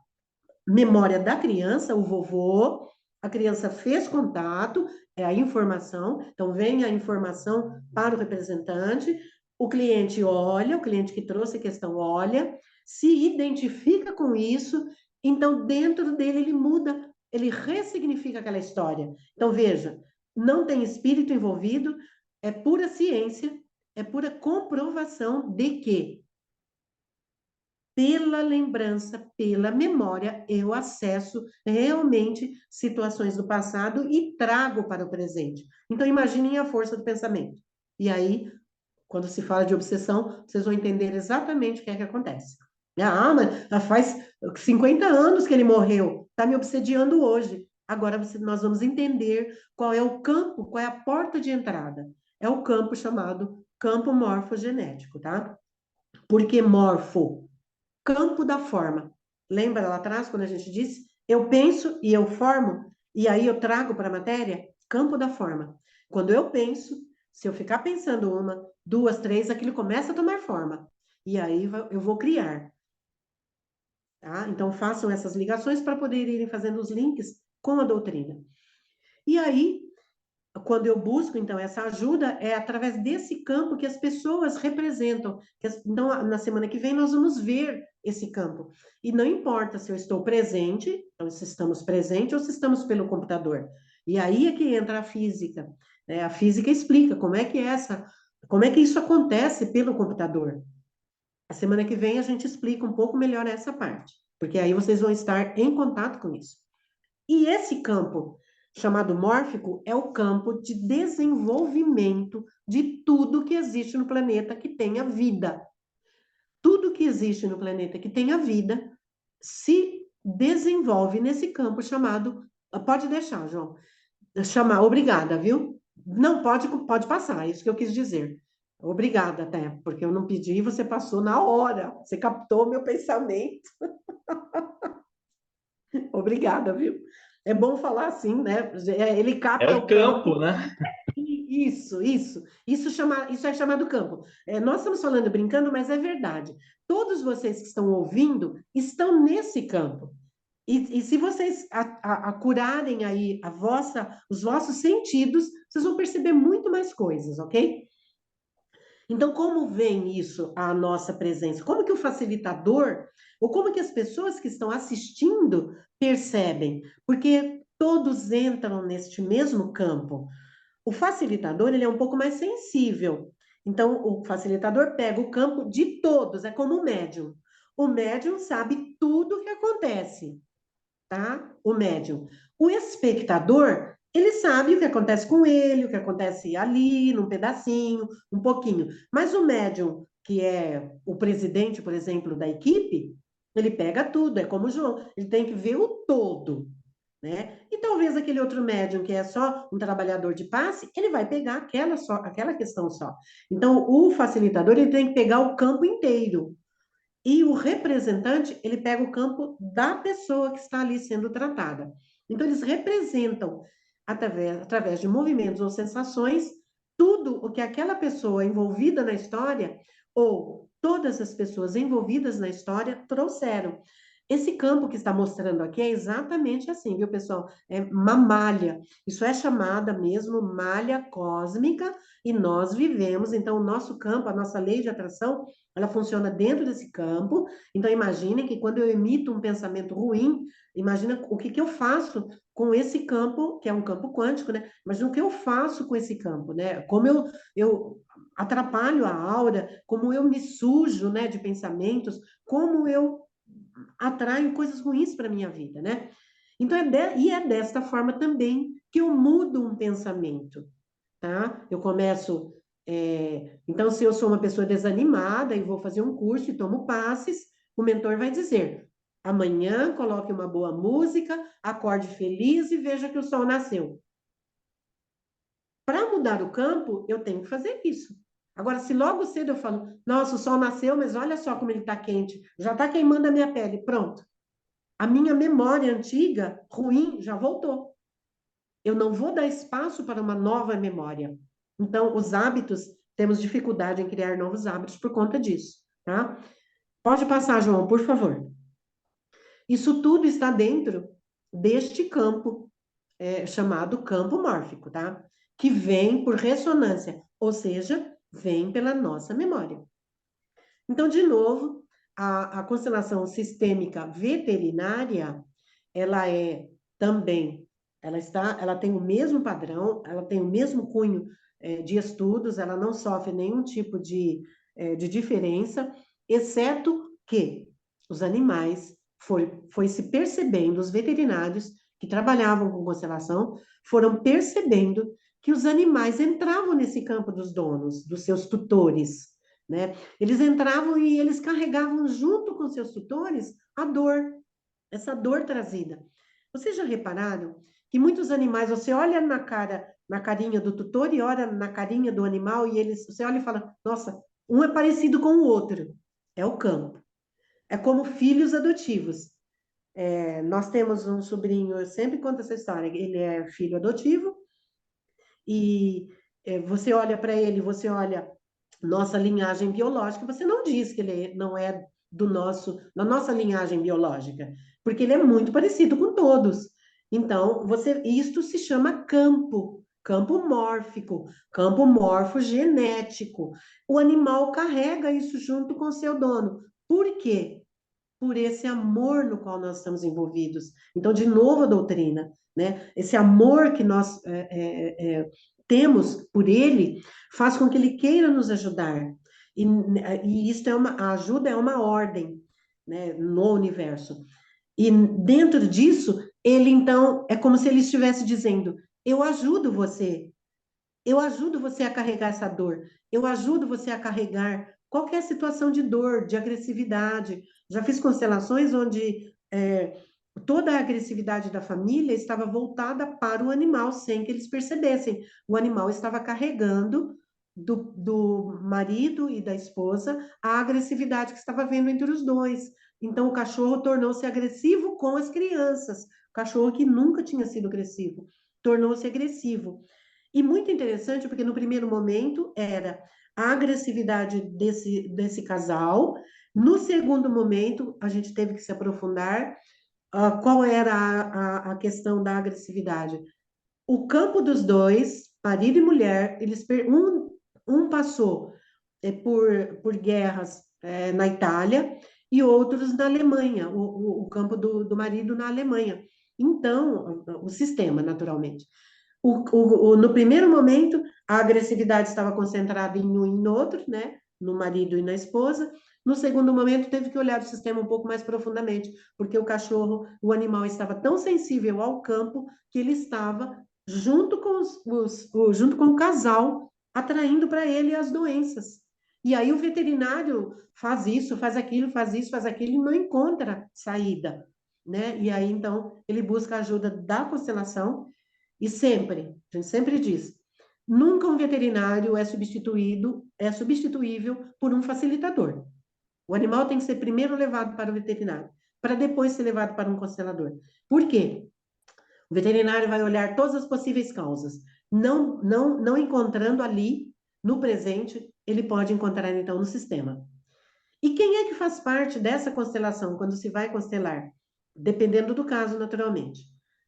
memória da criança, o vovô, a criança fez contato, é a informação, então vem a informação para o representante, o cliente olha, o cliente que trouxe a questão olha, se identifica com isso, então dentro dele ele muda, ele ressignifica aquela história. Então veja, não tem espírito envolvido, é pura ciência, é pura comprovação de que pela lembrança, pela memória, eu acesso realmente situações do passado e trago para o presente. Então, imaginem a força do pensamento. E aí, Quando se fala de obsessão, vocês vão entender exatamente o que é que acontece. Ah, mas faz 50 anos que ele morreu, está me obsediando hoje. Agora nós vamos entender qual é o campo, qual é a porta de entrada. É o campo chamado campo morfogenético, tá? Por que morfo? Campo da forma. Lembra lá atrás, quando a gente disse, eu penso e eu formo, e aí eu trago para a matéria? Campo da forma. Quando eu penso, se eu ficar pensando uma, duas, três, aquilo começa a tomar forma. E aí eu vou criar. Tá? Então façam essas ligações para poder irem fazendo os links com a doutrina. E aí, quando eu busco, então, essa ajuda, é através desse campo que as pessoas representam. Então, na semana que vem, nós vamos ver esse campo. E não importa se eu estou presente, então, se estamos presentes ou se estamos pelo computador. E aí é que entra a física. Né? A física explica como é que isso acontece pelo computador. A semana que vem a gente explica um pouco melhor essa parte, porque aí vocês vão estar em contato com isso. E esse campo, chamado mórfico, é o campo de desenvolvimento de tudo que existe no planeta que tenha vida. Tudo que existe no planeta que tenha vida se desenvolve nesse campo chamado. Pode deixar, João. Obrigada, viu? Não, pode passar, é isso que eu quis dizer. Obrigada, até, porque eu não pedi e você passou na hora. Você captou meu pensamento. Obrigada, viu? É bom falar assim, né? Ele É capta o o campo. campo, né? Isso é chamado campo. Nós estamos falando brincando, mas é verdade. Todos vocês que estão ouvindo estão nesse campo. E se vocês curarem aí os vossos sentidos, vocês vão perceber muito mais coisas, ok? Então, como vem isso à nossa presença? Como que o facilitador, ou como que as pessoas que estão assistindo percebem? Porque todos entram neste mesmo campo. O facilitador, ele é um pouco mais sensível. Então, o facilitador pega o campo de todos, é como o médium. O médium sabe tudo o que acontece, tá? O médium. O espectador, ele sabe o que acontece com ele, o que acontece ali, num pedacinho, um pouquinho. Mas o médium, que é o presidente, por exemplo, da equipe, ele pega tudo, é como o João, ele tem que ver o todo, né? E talvez aquele outro médium que é só um trabalhador de passe, ele vai pegar aquela questão só. Então, o facilitador, ele tem que pegar o campo inteiro. E o representante, ele pega o campo da pessoa que está ali sendo tratada. Então, eles representam, através de movimentos ou sensações, tudo o que aquela pessoa envolvida na história, ou todas as pessoas envolvidas na história, trouxeram. Esse campo que está mostrando aqui é exatamente assim, viu, pessoal? É uma malha. Isso é chamada mesmo malha cósmica, e nós vivemos, então, o nosso campo, a nossa lei de atração, ela funciona dentro desse campo. Então, imaginem que quando eu emito um pensamento ruim, imagina o que eu faço com esse campo, que é um campo quântico, né? Imagina o que eu faço com esse campo, né? Como eu atrapalho a aura, como eu me sujo, né, de pensamentos, como eu atraio coisas ruins para a minha vida, né? Então, é desta forma também que eu mudo um pensamento, tá? Eu começo. Então, se eu sou uma pessoa desanimada e vou fazer um curso e tomo passes, o mentor vai dizer: amanhã coloque uma boa música, acorde feliz e veja que o sol nasceu. Para mudar o campo, eu tenho que fazer isso. Agora, se logo cedo eu falo, nossa, o sol nasceu, mas olha só como ele está quente, já está queimando a minha pele, pronto. A minha memória antiga, ruim, já voltou. Eu não vou dar espaço para uma nova memória. Então, os hábitos, temos dificuldade em criar novos hábitos por conta disso, tá? Pode passar, João, por favor. Isso tudo está dentro deste campo, chamado campo mórfico, tá? Que vem por ressonância, ou seja, vem pela nossa memória. Então, de novo, a constelação sistêmica veterinária, ela é também, ela tem o mesmo padrão, ela tem o mesmo cunho de estudos, ela não sofre nenhum tipo de diferença, exceto que os animais foi se percebendo, os veterinários que trabalhavam com constelação foram percebendo que os animais entravam nesse campo dos donos, dos seus tutores, né? Eles entravam e eles carregavam junto com seus tutores a dor, essa dor trazida. Vocês já repararam que muitos animais, você olha na cara, na carinha do tutor e olha na carinha do animal e eles, você olha e fala, nossa, um é parecido com o outro. É o campo. É como filhos adotivos. Nós temos um sobrinho, eu sempre conto essa história, ele é filho adotivo e você olha para ele, você olha nossa linhagem biológica, você não diz que ele não é da nossa linhagem biológica, porque ele é muito parecido com todos. Então, isto se chama campo, campo mórfico, campo morfogenético. O animal carrega isso junto com seu dono. Por quê? Por esse amor no qual nós estamos envolvidos. Então, de novo, a doutrina, né? Esse amor que nós temos por ele faz com que ele queira nos ajudar. E isso a ajuda é uma ordem, né, no universo. E dentro disso, ele então é como se ele estivesse dizendo: eu ajudo você a carregar essa dor, eu ajudo você a carregar qualquer situação de dor, de agressividade. Já fiz constelações onde toda a agressividade da família estava voltada para o animal, sem que eles percebessem. O animal estava carregando do marido e da esposa a agressividade que estava havendo entre os dois. Então, o cachorro tornou-se agressivo com as crianças. O cachorro que nunca tinha sido agressivo tornou-se agressivo. E muito interessante, porque no primeiro momento era a agressividade desse casal, no segundo momento, a gente teve que se aprofundar. Qual era a questão da agressividade? O campo dos dois, marido e mulher, um passou por guerras na Itália e outros na Alemanha, o campo do marido na Alemanha. Então, o sistema, naturalmente. No primeiro momento, a agressividade estava concentrada em um e no outro, né? No marido e na esposa. No segundo momento, teve que olhar o sistema um pouco mais profundamente, porque o cachorro, o animal estava tão sensível ao campo que ele estava junto com junto com o casal, atraindo para ele as doenças. E aí o veterinário faz isso, faz aquilo, faz isso, faz aquilo e não encontra saída, né? E aí então ele busca a ajuda da constelação e sempre, a gente sempre diz, nunca um veterinário é substituível por um facilitador. O animal tem que ser primeiro levado para o veterinário, para depois ser levado para um constelador. Por quê? O veterinário vai olhar todas as possíveis causas. Não encontrando ali, no presente, ele pode encontrar então no sistema. E quem é que faz parte dessa constelação quando se vai constelar? Dependendo do caso, naturalmente.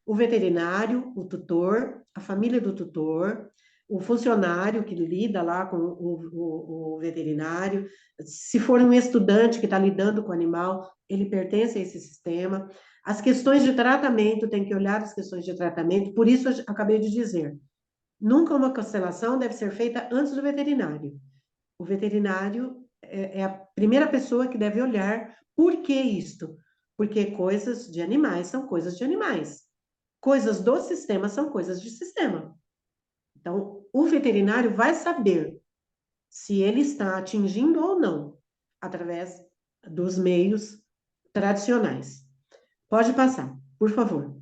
O veterinário, o tutor, a família do tutor, o funcionário que lida lá com o veterinário. Se for um estudante que está lidando com o animal, ele pertence a esse sistema. As questões de tratamento, tem que olhar as questões de tratamento, por isso eu acabei de dizer. Nunca uma constelação deve ser feita antes do veterinário. O veterinário é a primeira pessoa que deve olhar por que isto? Porque coisas de animais são coisas de animais. Coisas do sistema são coisas de sistema. Então, o veterinário vai saber se ele está atingindo ou não, através dos meios tradicionais. Pode passar, por favor.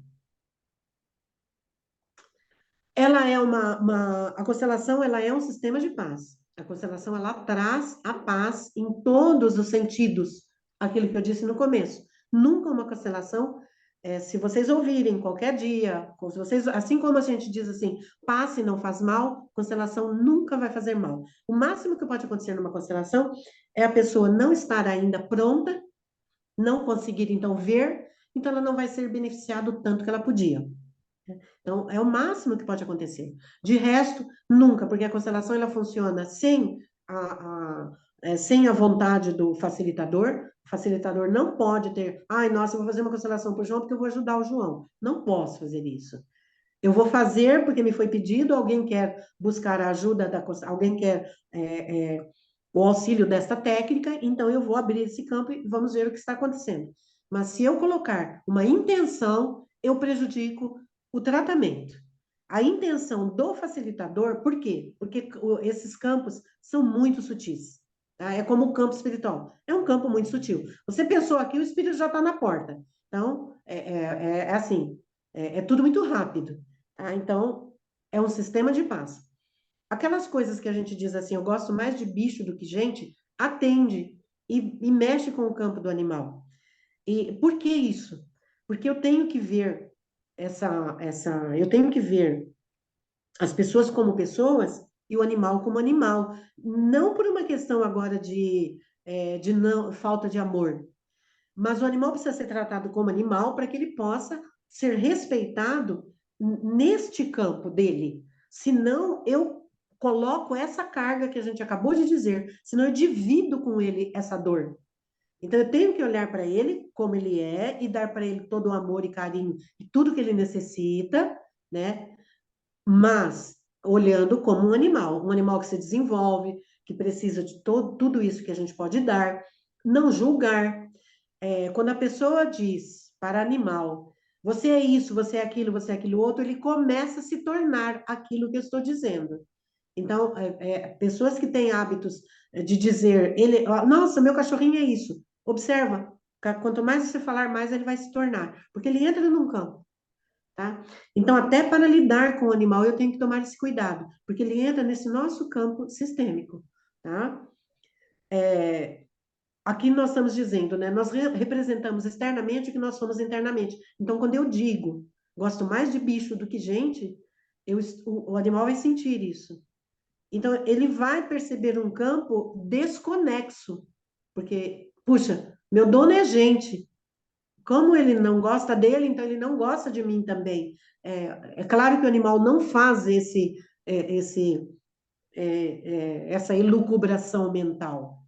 Ela é a constelação, ela é um sistema de paz. A constelação, ela traz a paz em todos os sentidos, aquilo que eu disse no começo. Nunca uma constelação, se vocês ouvirem qualquer dia, se vocês, assim como a gente diz assim, passe não faz mal, constelação nunca vai fazer mal. O máximo que pode acontecer numa constelação é a pessoa não estar ainda pronta, não conseguir então ver, então ela não vai ser beneficiada o tanto que ela podia. Então, é o máximo que pode acontecer. De resto, nunca, porque a constelação ela funciona sem a vontade do facilitador. O facilitador não pode ter, ai, nossa, eu vou fazer uma constelação para o João porque eu vou ajudar o João. Não posso fazer isso. Eu vou fazer porque me foi pedido, alguém quer buscar a ajuda alguém quer o auxílio desta técnica, então eu vou abrir esse campo e vamos ver o que está acontecendo. Mas se eu colocar uma intenção, eu prejudico o tratamento. A intenção do facilitador, por quê? Porque esses campos são muito sutis. Tá? É como o campo espiritual. É um campo muito sutil. Você pensou aqui, o espírito já está na porta. Então, é assim, é tudo muito rápido. Tá? Então, é um sistema de paz. Aquelas coisas que a gente diz assim, eu gosto mais de bicho do que gente, atende e mexe com o campo do animal. E por que isso? Porque eu tenho que ver eu tenho que ver as pessoas como pessoas e o animal como animal. Não por uma questão agora de não, falta de amor, mas o animal precisa ser tratado como animal para que ele possa ser respeitado neste campo dele. Senão, eu coloco essa carga que a gente acabou de dizer, senão eu divido com ele essa dor. Então, eu tenho que olhar para ele como ele é e dar para ele todo o amor e carinho e tudo que ele necessita, né? Mas olhando como um animal que se desenvolve, que precisa de tudo isso que a gente pode dar, não julgar. Quando a pessoa diz para animal, você é isso, você é aquilo outro, ele começa a se tornar aquilo que eu estou dizendo. Então, pessoas que têm hábitos de dizer, nossa, meu cachorrinho é isso. Observa, quanto mais você falar, mais ele vai se tornar, porque ele entra num campo. Tá? Então, até para lidar com o animal, eu tenho que tomar esse cuidado, porque ele entra nesse nosso campo sistêmico. Tá? Aqui nós estamos dizendo, né? Nós representamos externamente o que nós somos internamente. Então, quando eu digo, gosto mais de bicho do que gente, o animal vai sentir isso. Então, ele vai perceber um campo desconexo, porque, puxa, meu dono é gente. Como ele não gosta dele, então ele não gosta de mim também. É claro que o animal não faz essa elucubração mental.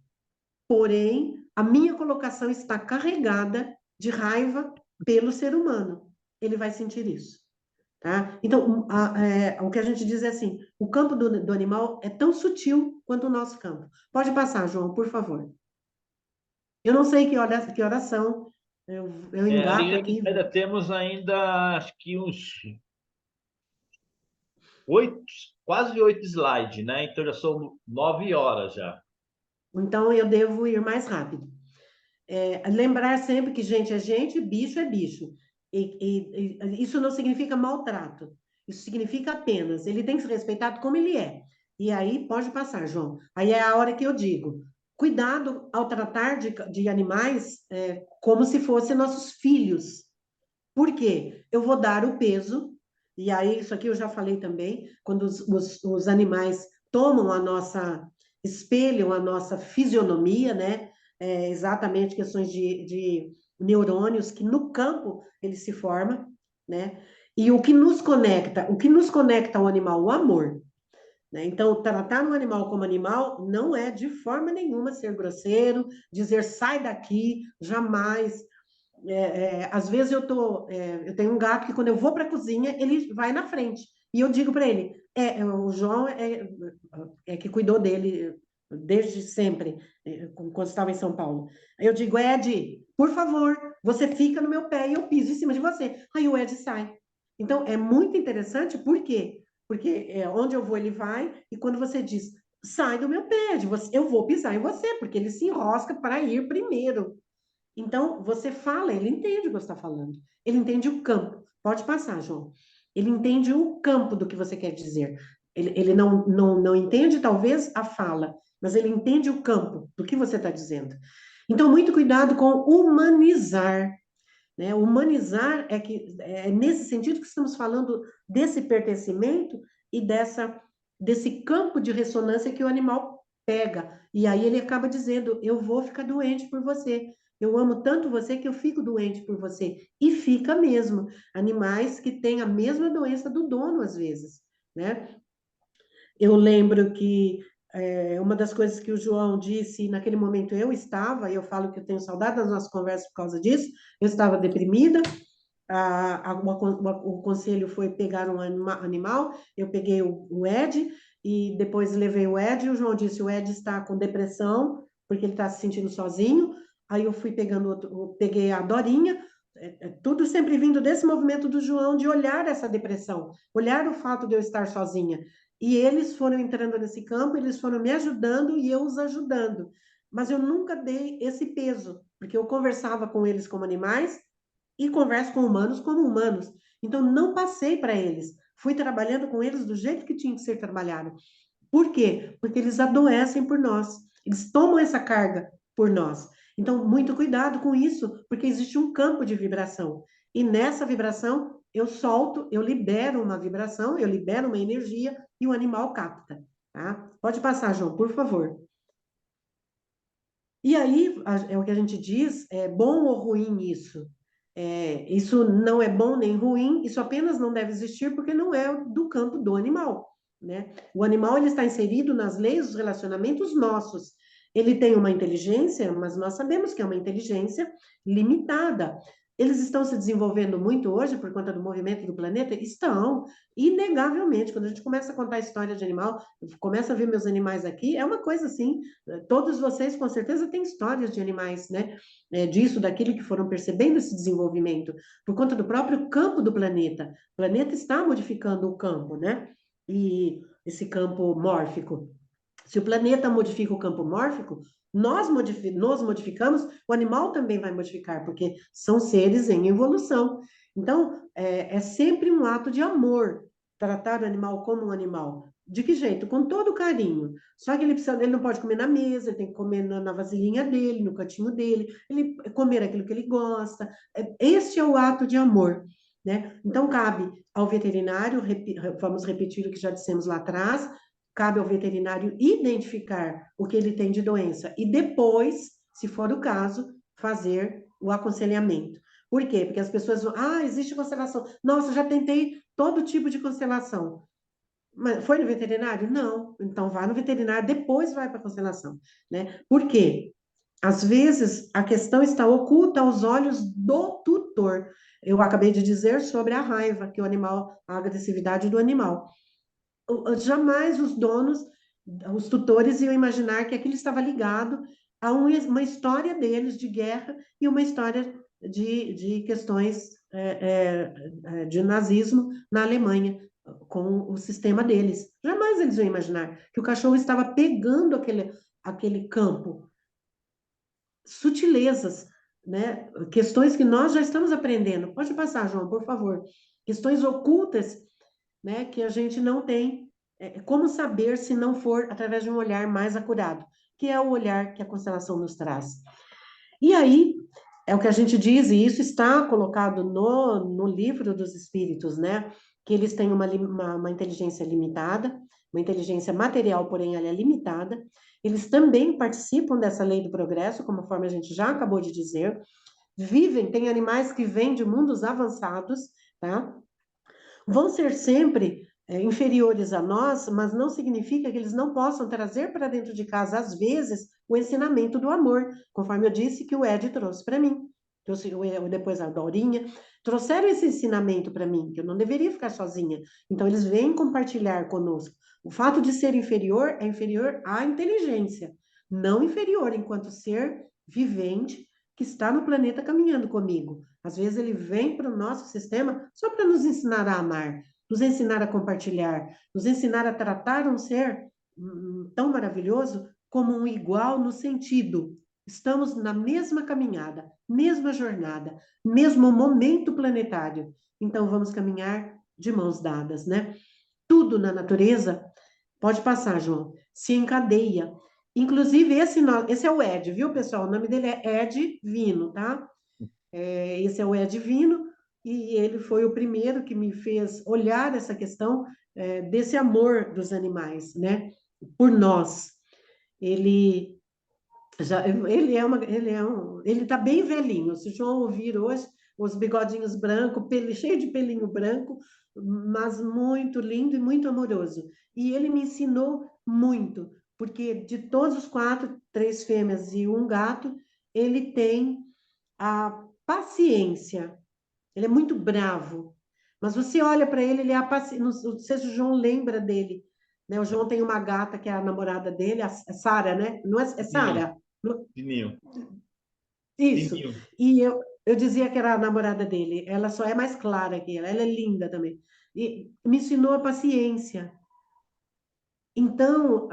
Porém, a minha colocação está carregada de raiva pelo ser humano. Ele vai sentir isso. Tá? Então, o que a gente diz é assim: o campo do animal é tão sutil quanto o nosso campo. Pode passar, João, por favor. Eu não sei que horas são, eu engato aqui. Ainda temos ainda, acho que uns 8, quase 8 slides, né? Então já são 9 horas já. Então, eu devo ir mais rápido. Lembrar sempre que gente é gente, bicho é bicho. E isso não significa maltrato. Isso significa apenas, ele tem que ser respeitado como ele é. E aí pode passar, João. Aí é a hora que eu digo, cuidado ao tratar de animais como se fossem nossos filhos. Por quê? Eu vou dar o peso, e aí isso aqui eu já falei também, quando os animais tomam a nossa, espelham a nossa fisionomia, né? Exatamente questões de neurônios que no campo ele se forma, né? E o que nos conecta ao animal? O amor. Né? Então, tratar um animal como animal não é de forma nenhuma ser grosseiro, dizer sai daqui, jamais. Às vezes eu tenho um gato que quando eu vou para a cozinha, ele vai na frente. E eu digo para ele, o João é que cuidou dele desde sempre, quando estava em São Paulo. Eu digo, Ed, por favor, você fica no meu pé e eu piso em cima de você. Aí o Ed sai. Então, é muito interessante, por quê? Porque onde eu vou, ele vai, e quando você diz, sai do meu pé, Ed, eu vou pisar em você, porque ele se enrosca para ir primeiro. Então, você fala, ele entende o que você está falando. Ele entende o campo. Pode passar, João. Ele entende o campo do que você quer dizer. Ele não entende, talvez, a fala, mas ele entende o campo do que você está dizendo. Então, muito cuidado com humanizar. Né? Humanizar é nesse sentido que estamos falando desse pertencimento e desse campo de ressonância que o animal pega. E aí ele acaba dizendo: eu vou ficar doente por você. Eu amo tanto você que eu fico doente por você. E fica mesmo. Animais que têm a mesma doença do dono, às vezes. Né? Eu lembro que uma das coisas que o João disse, naquele momento eu estava, e eu falo que eu tenho saudade das nossas conversas por causa disso, eu estava deprimida, o conselho foi pegar um animal, eu peguei o Ed, e depois levei o Ed, e o João disse, o Ed está com depressão, porque ele está se sentindo sozinho, aí eu fui peguei a Dorinha, tudo sempre vindo desse movimento do João de olhar essa depressão, olhar o fato de eu estar sozinha. E eles foram entrando nesse campo, eles foram me ajudando e eu os ajudando. Mas eu nunca dei esse peso, porque eu conversava com eles como animais e converso com humanos como humanos. Então, não passei para eles. Fui trabalhando com eles do jeito que tinha que ser trabalhado. Por quê? Porque eles adoecem por nós. Eles tomam essa carga por nós. Então, muito cuidado com isso, porque existe um campo de vibração. E nessa vibração, eu solto, eu libero uma vibração, eu libero uma energia e o animal capta. Tá? Pode passar, João, por favor. E aí, é o que a gente diz, é bom ou ruim isso? Isso não é bom nem ruim, isso apenas não deve existir porque não é do campo do animal, né? O animal ele está inserido nas leis dos relacionamentos nossos. Ele tem uma inteligência, mas nós sabemos que é uma inteligência limitada. Eles estão se desenvolvendo muito hoje por conta do movimento do planeta? Estão, inegavelmente. Quando a gente começa a contar a história de animal, começa a ver meus animais aqui, é uma coisa assim. Todos vocês com certeza têm histórias de animais, né? Disso, daquilo que foram percebendo esse desenvolvimento, por conta do próprio campo do planeta. O planeta está modificando o campo, né? E esse campo mórfico. Se o planeta modifica o campo mórfico, nos modificamos, o animal também vai modificar, porque são seres em evolução. Então, é sempre um ato de amor tratar o animal como um animal. De que jeito? Com todo carinho. Só que ele não pode comer na mesa, ele tem que comer na vasilhinha dele, no cantinho dele, ele comer aquilo que ele gosta. Este é o ato de amor, né? Então, cabe ao veterinário, vamos repetir o que já dissemos lá atrás, cabe ao veterinário identificar o que ele tem de doença e depois, se for o caso, fazer o aconselhamento. Por quê? Porque as pessoas vão, existe constelação. Nossa, já tentei todo tipo de constelação. Mas foi no veterinário? Não. Então vai no veterinário, depois vai para a constelação, né? Por quê? Às vezes a questão está oculta aos olhos do tutor. Eu acabei de dizer sobre a raiva que o animal, a agressividade do animal. Jamais os donos, os tutores iam imaginar que aquilo estava ligado a uma história deles de guerra e uma história de questões de nazismo na Alemanha, com o sistema deles. Jamais eles iam imaginar que o cachorro estava pegando aquele campo. Sutilezas, né? Questões que nós já estamos aprendendo. Pode passar, João, por favor. Questões ocultas, né, que a gente não tem como saber se não for através de um olhar mais acurado, que é o olhar que a constelação nos traz. E aí, é o que a gente diz, e isso está colocado no livro dos espíritos, né? Que eles têm uma inteligência limitada, uma inteligência material, porém ela é limitada. Eles também participam dessa lei do progresso, conforme a gente já acabou de dizer. Vivem, tem animais que vêm de mundos avançados, tá? Vão ser sempre inferiores a nós, mas não significa que eles não possam trazer para dentro de casa, às vezes, o ensinamento do amor, conforme eu disse que o Ed trouxe para mim, trouxe depois a Daurinha, trouxeram esse ensinamento para mim, que eu não deveria ficar sozinha. Então, eles vêm compartilhar conosco. O fato de ser inferior é inferior à inteligência, não inferior enquanto ser vivente que está no planeta caminhando comigo. Às vezes ele vem para o nosso sistema só para nos ensinar a amar, nos ensinar a compartilhar, nos ensinar a tratar um ser tão maravilhoso como um igual no sentido. Estamos na mesma caminhada, mesma jornada, mesmo momento planetário. Então vamos caminhar de mãos dadas, né? Tudo na natureza, pode passar, João, se encadeia. Inclusive, esse é o Ed, viu, pessoal? O nome dele é Ed Vino, tá? Esse é o Ed Vino, e ele foi o primeiro que me fez olhar essa questão desse amor dos animais, né? Por nós. Ele ele está bem velhinho. Se o João ouvir hoje, os bigodinhos brancos, cheio de pelinho branco, mas muito lindo e muito amoroso. E ele me ensinou muito, porque de todos os quatro, três fêmeas e um gato, ele tem a paciência. Ele é muito bravo. Mas você olha para ele, ele é a paciência. Não sei se o João lembra dele. Né? O João tem uma gata que é a namorada dele, a Sara, né? Não é, é Sininho, Sara? sininho, Isso. sininho. E eu. Eu dizia que era a namorada dele. Ela só é mais clara que ela. Ela é linda também. E me ensinou a paciência. Então,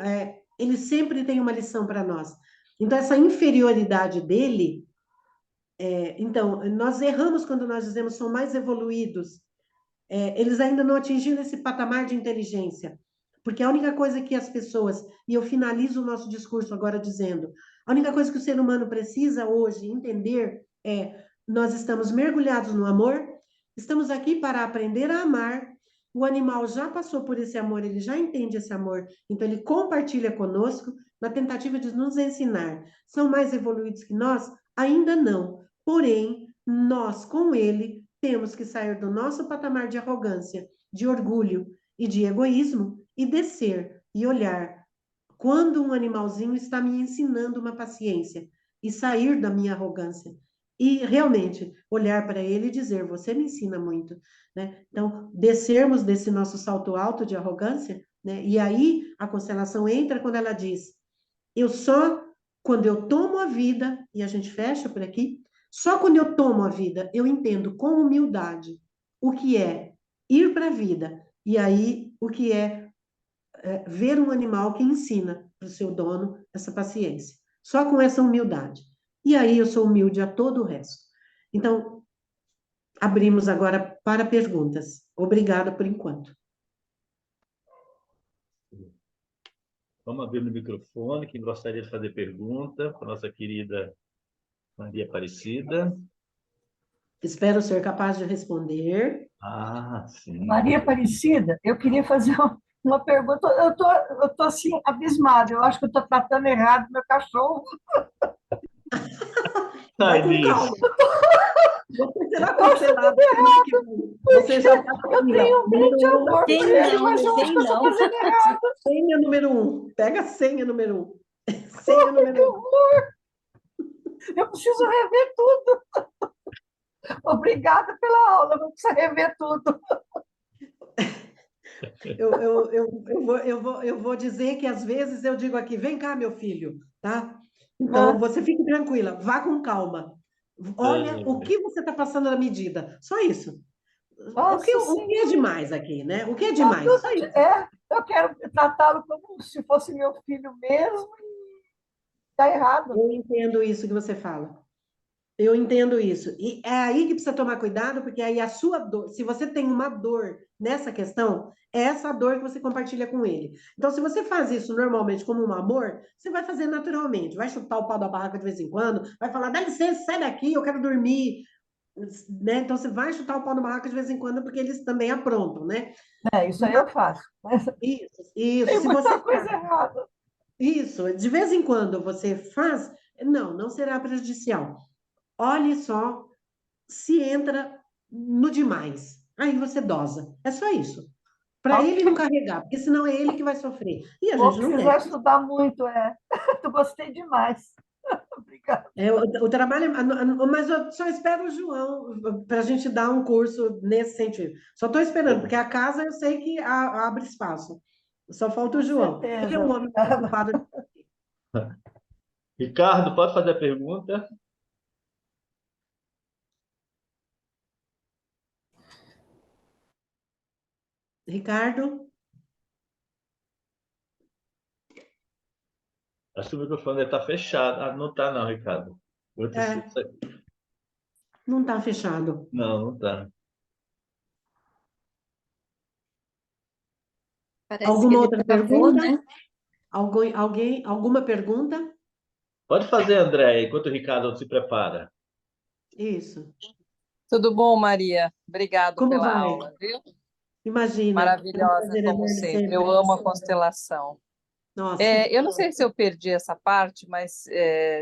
ele sempre tem uma lição para nós. Então, essa inferioridade dele, então, nós erramos quando nós dizemos são mais evoluídos. Eles ainda não atingiram esse patamar de inteligência. Porque a única coisa que as pessoas, e eu finalizo o nosso discurso agora dizendo, a única coisa que o ser humano precisa hoje entender é: nós estamos mergulhados no amor, estamos aqui para aprender a amar. O animal já passou por esse amor, ele já entende esse amor, então ele compartilha conosco na tentativa de nos ensinar. São mais evoluídos que nós? Ainda não. Porém, nós, com ele, temos que sair do nosso patamar de arrogância, de orgulho e de egoísmo e descer e olhar quando um animalzinho está me ensinando uma paciência e sair da minha arrogância e realmente olhar para ele e dizer: você me ensina muito, né? Então, descermos desse nosso salto alto de arrogância, né? E aí a constelação entra quando ela diz: eu só, quando eu tomo a vida, e a gente fecha por aqui, só quando eu tomo a vida, eu entendo com humildade o que é ir para a vida, e aí o que ver um animal que ensina para o seu dono essa paciência. Só com essa humildade. E aí eu sou humilde a todo o resto. Então, abrimos agora para perguntas. Obrigada por enquanto. Vamos abrir o microfone. Quem gostaria de fazer pergunta para a nossa querida Maria Aparecida? Espero ser capaz de responder. Ah, sim. Maria Aparecida, eu queria fazer uma pergunta. Eu tô assim, abismada. Eu acho que eu estou tratando errado meu cachorro. Vai Ai, com Liz. calma. Você será Eu acho cancelado tudo semana que vem. Você já está Eu tenho um grande número um. amor por Tem ele, não, mas eu acho tem que eu estou não. fazendo errado. Senha número um. Pega a senha número um. Senha Que número um. horror! Eu preciso rever tudo. Obrigada pela aula, eu preciso rever tudo. Eu vou dizer que às vezes eu digo aqui: vem cá, meu filho, tá? Então você fique tranquila, vá com calma. Olha o que você está passando na medida. Só isso. Nossa O que é Senhora, demais aqui, né? O que é tá demais? Só tudo isso. eu quero tratá-lo como se fosse meu filho mesmo e está errado. Eu entendo isso que você fala. Eu entendo isso. E é aí que precisa tomar cuidado, porque aí a sua dor, se você tem uma dor nessa questão, é essa dor que você compartilha com ele. Então, se você faz isso normalmente como um amor, você vai fazer naturalmente. Vai chutar o pau da barraca de vez em quando, vai falar: dá licença, sai daqui, eu quero dormir. Né? Então, você vai chutar o pau da barraca de vez em quando, porque eles também aprontam, né? Isso aí eu faço. Mas Isso. tem Se você muita coisa errada. isso, de vez em quando você faz, não será prejudicial. Olhe só se entra no demais. Aí você dosa. É só isso. Para ele não Ok. carregar, porque senão é ele que vai sofrer. E a Vou gente não quer. precisar estudar muito, é. Eu gostei demais. Obrigada. O trabalho, mas eu só espero o João para a gente dar um curso nesse sentido. Só estou esperando, porque a casa eu sei que abre espaço. Só falta o Com João. Ele é certeza, um homem obrigada. ocupado. Ricardo, pode fazer a pergunta? Ricardo, Acho que o microfone está fechado. Ah, não está não, Ricardo. Outro... não está fechado. Não, não está. Parece que Alguma ele outra travou, pergunta? né? Alguma pergunta? Pode fazer, André, enquanto o Ricardo se prepara. Isso. Tudo bom, Maria? Obrigado Como pela vai? aula, viu? Imagina, é um Maravilhosa, prazer como enorme sempre. Eu sempre. amo a constelação. Nossa, Eu não sei se eu perdi essa parte, mas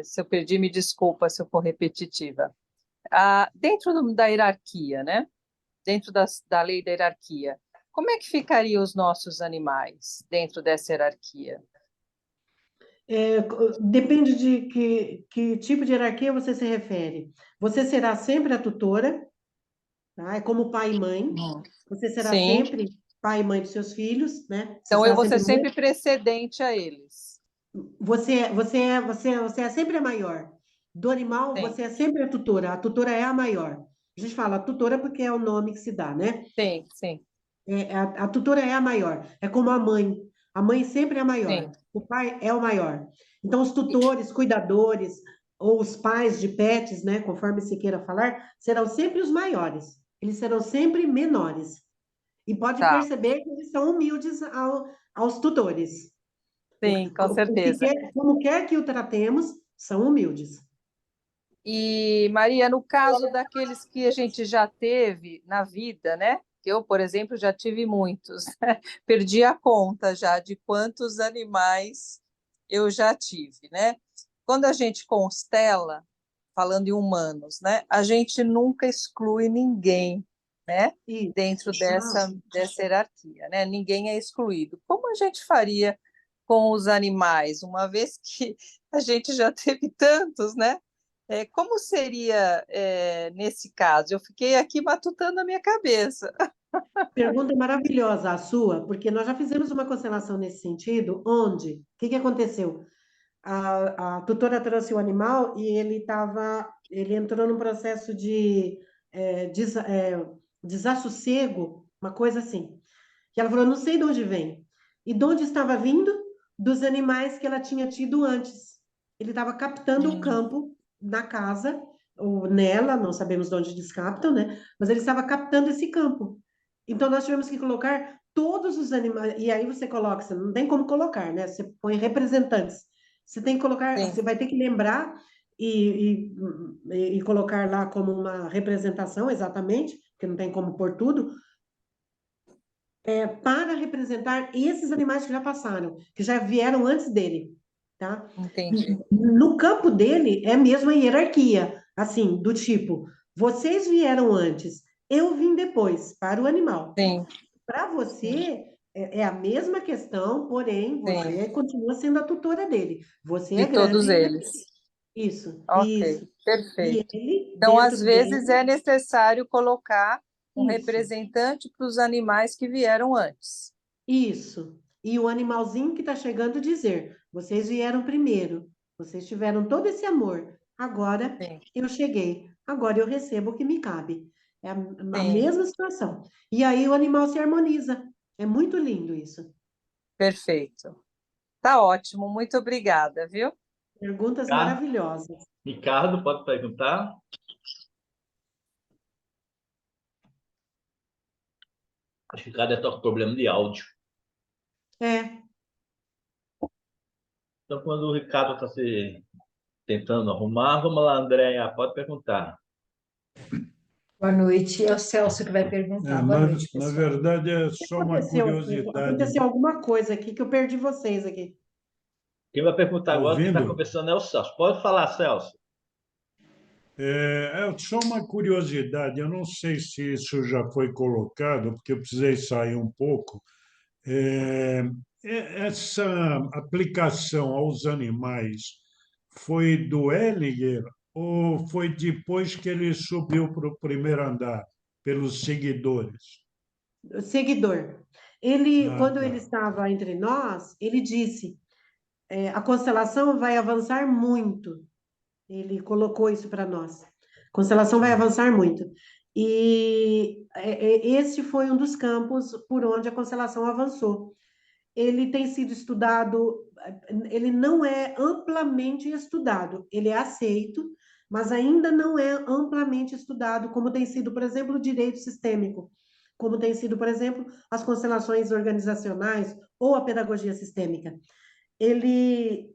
se eu perdi, me desculpa se eu for repetitiva. Dentro da hierarquia, né? Dentro da lei da hierarquia, como é que ficariam os nossos animais dentro dessa hierarquia? depende de que tipo de hierarquia você se refere. Você será sempre a tutora, tá? É como pai e mãe. Hum. Você será Sim. sempre pai e mãe dos seus filhos, né? Você Então eu será vou ser sempre mãe. sempre precedente a eles. Você é sempre a maior. Do animal, Sim, você é sempre a tutora é a maior. A gente fala a tutora porque é o nome que se dá, né? sim, sim, A tutora é a maior, é como a mãe. A mãe sempre é a sim. maior, o pai é o maior. Então, os tutores, cuidadores, ou os pais de pets, né, conforme se queira falar, serão sempre os maiores. Eles serão sempre menores. E pode Tá, perceber que eles são humildes aos tutores. sim, com certeza. Como quer que o tratemos, são humildes. E, Maria, no caso daqueles que a gente já teve na vida, né? Eu, por exemplo, já tive muitos, né? Perdi a conta já de quantos animais eu já tive, né? Quando a gente constela, falando em humanos, né? A gente nunca exclui ninguém, né? Isso. Dentro Ah, dessa hierarquia, né? Ninguém é excluído. Como a gente faria com os animais, uma vez que a gente já teve tantos, né? Como seria, nesse caso? Eu fiquei aqui matutando a minha cabeça. pergunta maravilhosa a sua, porque nós já fizemos uma constelação nesse sentido, onde, o que que aconteceu? A tutora trouxe o animal e ele entrou num processo de desassossego, uma coisa assim. Que ela falou, não sei de onde vem. E de onde estava vindo? Dos animais que ela tinha tido antes. Ele estava captando o Hum, campo na casa, ou nela, não sabemos de onde eles captam, né? Mas ele estava captando esse campo. Então nós tivemos que colocar todos os animais, e aí você coloca, você não tem como colocar, né? Você põe representantes. Você tem que colocar, sim, você vai ter que lembrar e colocar lá como uma representação, exatamente, porque não tem como pôr tudo, para representar esses animais que já passaram, que já vieram antes dele, tá? entendi. No campo dele é mesmo a hierarquia, assim, do tipo, vocês vieram antes, eu vim depois, para o animal. Sim, Para sim, você é a mesma questão, porém sim. você continua sendo a tutora dele. Você De é grande todos e ele é eles. pequeno. Isso, Ok, isso. E perfeito. ele, Então, às dentro vezes, é dele, necessário colocar um isso. representante para os animais que vieram antes. Isso. E o animalzinho que está chegando dizer: vocês vieram primeiro, vocês tiveram todo esse amor, agora Sim, eu cheguei, agora eu recebo o que me cabe. É a sim, mesma situação. E aí o animal se harmoniza. É muito lindo isso. perfeito. Tá ótimo, muito obrigada, viu? Perguntas Ricardo, maravilhosas. Ricardo, pode perguntar? Acho que o Ricardo deve estar com problema de áudio. É, Então, quando o Ricardo está se tentando arrumar, vamos lá, Andréia, pode perguntar. Boa noite, é o Celso que vai perguntar. Boa noite, Na pessoal. verdade, é o que só uma aconteceu aqui? curiosidade. Aconteceu alguma coisa aqui que eu perdi vocês aqui. Quem vai perguntar Está agora, quem está ouvindo? conversando é o Celso. Pode falar, Celso. É só uma curiosidade. Eu não sei se isso já foi colocado, porque eu precisei sair um pouco. É, essa aplicação aos animais foi do Ellinger ou foi depois que ele subiu para o primeiro andar, pelos seguidores? O seguidor. Ele, Ah, quando ele tá. estava entre nós, ele disse: a constelação vai avançar muito. Ele colocou isso para nós. A constelação vai Sim. avançar muito. E esse foi um dos campos por onde a constelação avançou. Ele tem sido estudado, ele não é amplamente estudado, ele é aceito, mas ainda não é amplamente estudado, como tem sido, por exemplo, o direito sistêmico, como tem sido, por exemplo, as constelações organizacionais ou a pedagogia sistêmica. Ele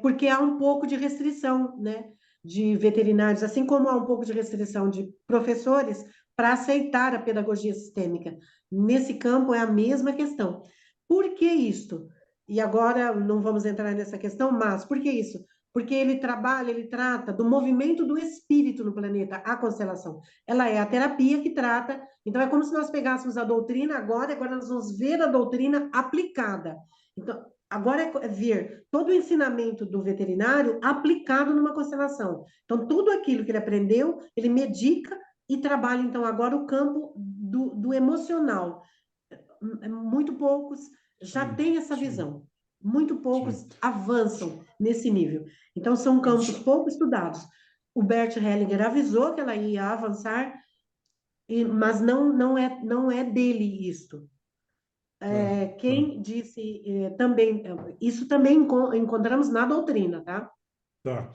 porque há um pouco de restrição, né, de veterinários, assim como há um pouco de restrição de professores para aceitar a pedagogia sistêmica. Nesse campo é a mesma questão. Por que isto? E agora não vamos entrar nessa questão, mas por que isso? Porque ele trabalha, ele trata do movimento do espírito no planeta, a constelação. Ela é a terapia que trata, então é como se nós pegássemos a doutrina agora nós vamos ver a doutrina aplicada. Então, agora é ver todo o ensinamento do veterinário aplicado numa constelação. Então, tudo aquilo que ele aprendeu, ele medica e trabalha, então, agora o campo do emocional. Muito poucos já Sim, têm essa sim, visão. Muito sim. poucos avançam. nesse nível. Então, são campos pouco estudados. O Bert Hellinger avisou que ela ia avançar, mas não é dele isto. Quem disse também, isso também encontramos na doutrina, tá? Tá.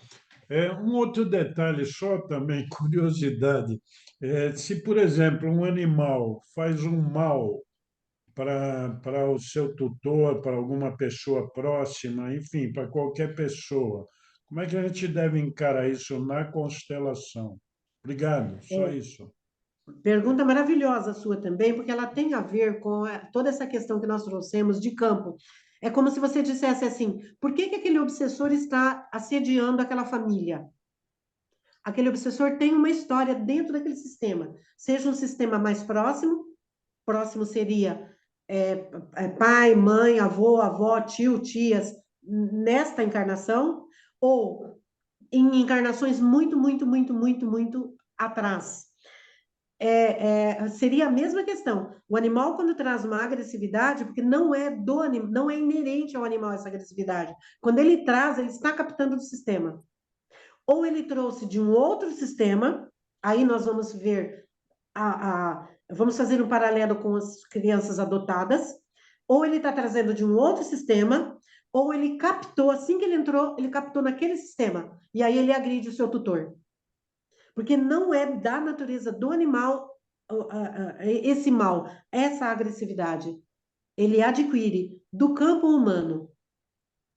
Um outro detalhe, só também curiosidade. Se, por exemplo, um animal faz um mal para o seu tutor, para alguma pessoa próxima, enfim, para qualquer pessoa, como é que a gente deve encarar isso na constelação? Obrigado, só isso. Pergunta maravilhosa sua também, porque ela tem a ver com toda essa questão que nós trouxemos de campo. É como se você dissesse assim: por que que aquele obsessor está assediando aquela família? Aquele obsessor tem uma história dentro daquele sistema, seja um sistema mais próximo, próximo seria pai, mãe, avô, avó, tio, tias, nesta encarnação, ou em encarnações muito atrás. Seria a mesma questão. O animal, quando traz uma agressividade, porque não é não é inerente ao animal essa agressividade. Quando ele traz, ele está captando do sistema. Ou ele trouxe de um outro sistema, aí nós vamos ver vamos fazer um paralelo com as crianças adotadas, ou ele está trazendo de um outro sistema, ou ele captou, assim que ele entrou, ele captou naquele sistema, e aí ele agride o seu tutor. Porque não é da natureza do animal esse mal, essa agressividade. Ele adquire do campo humano.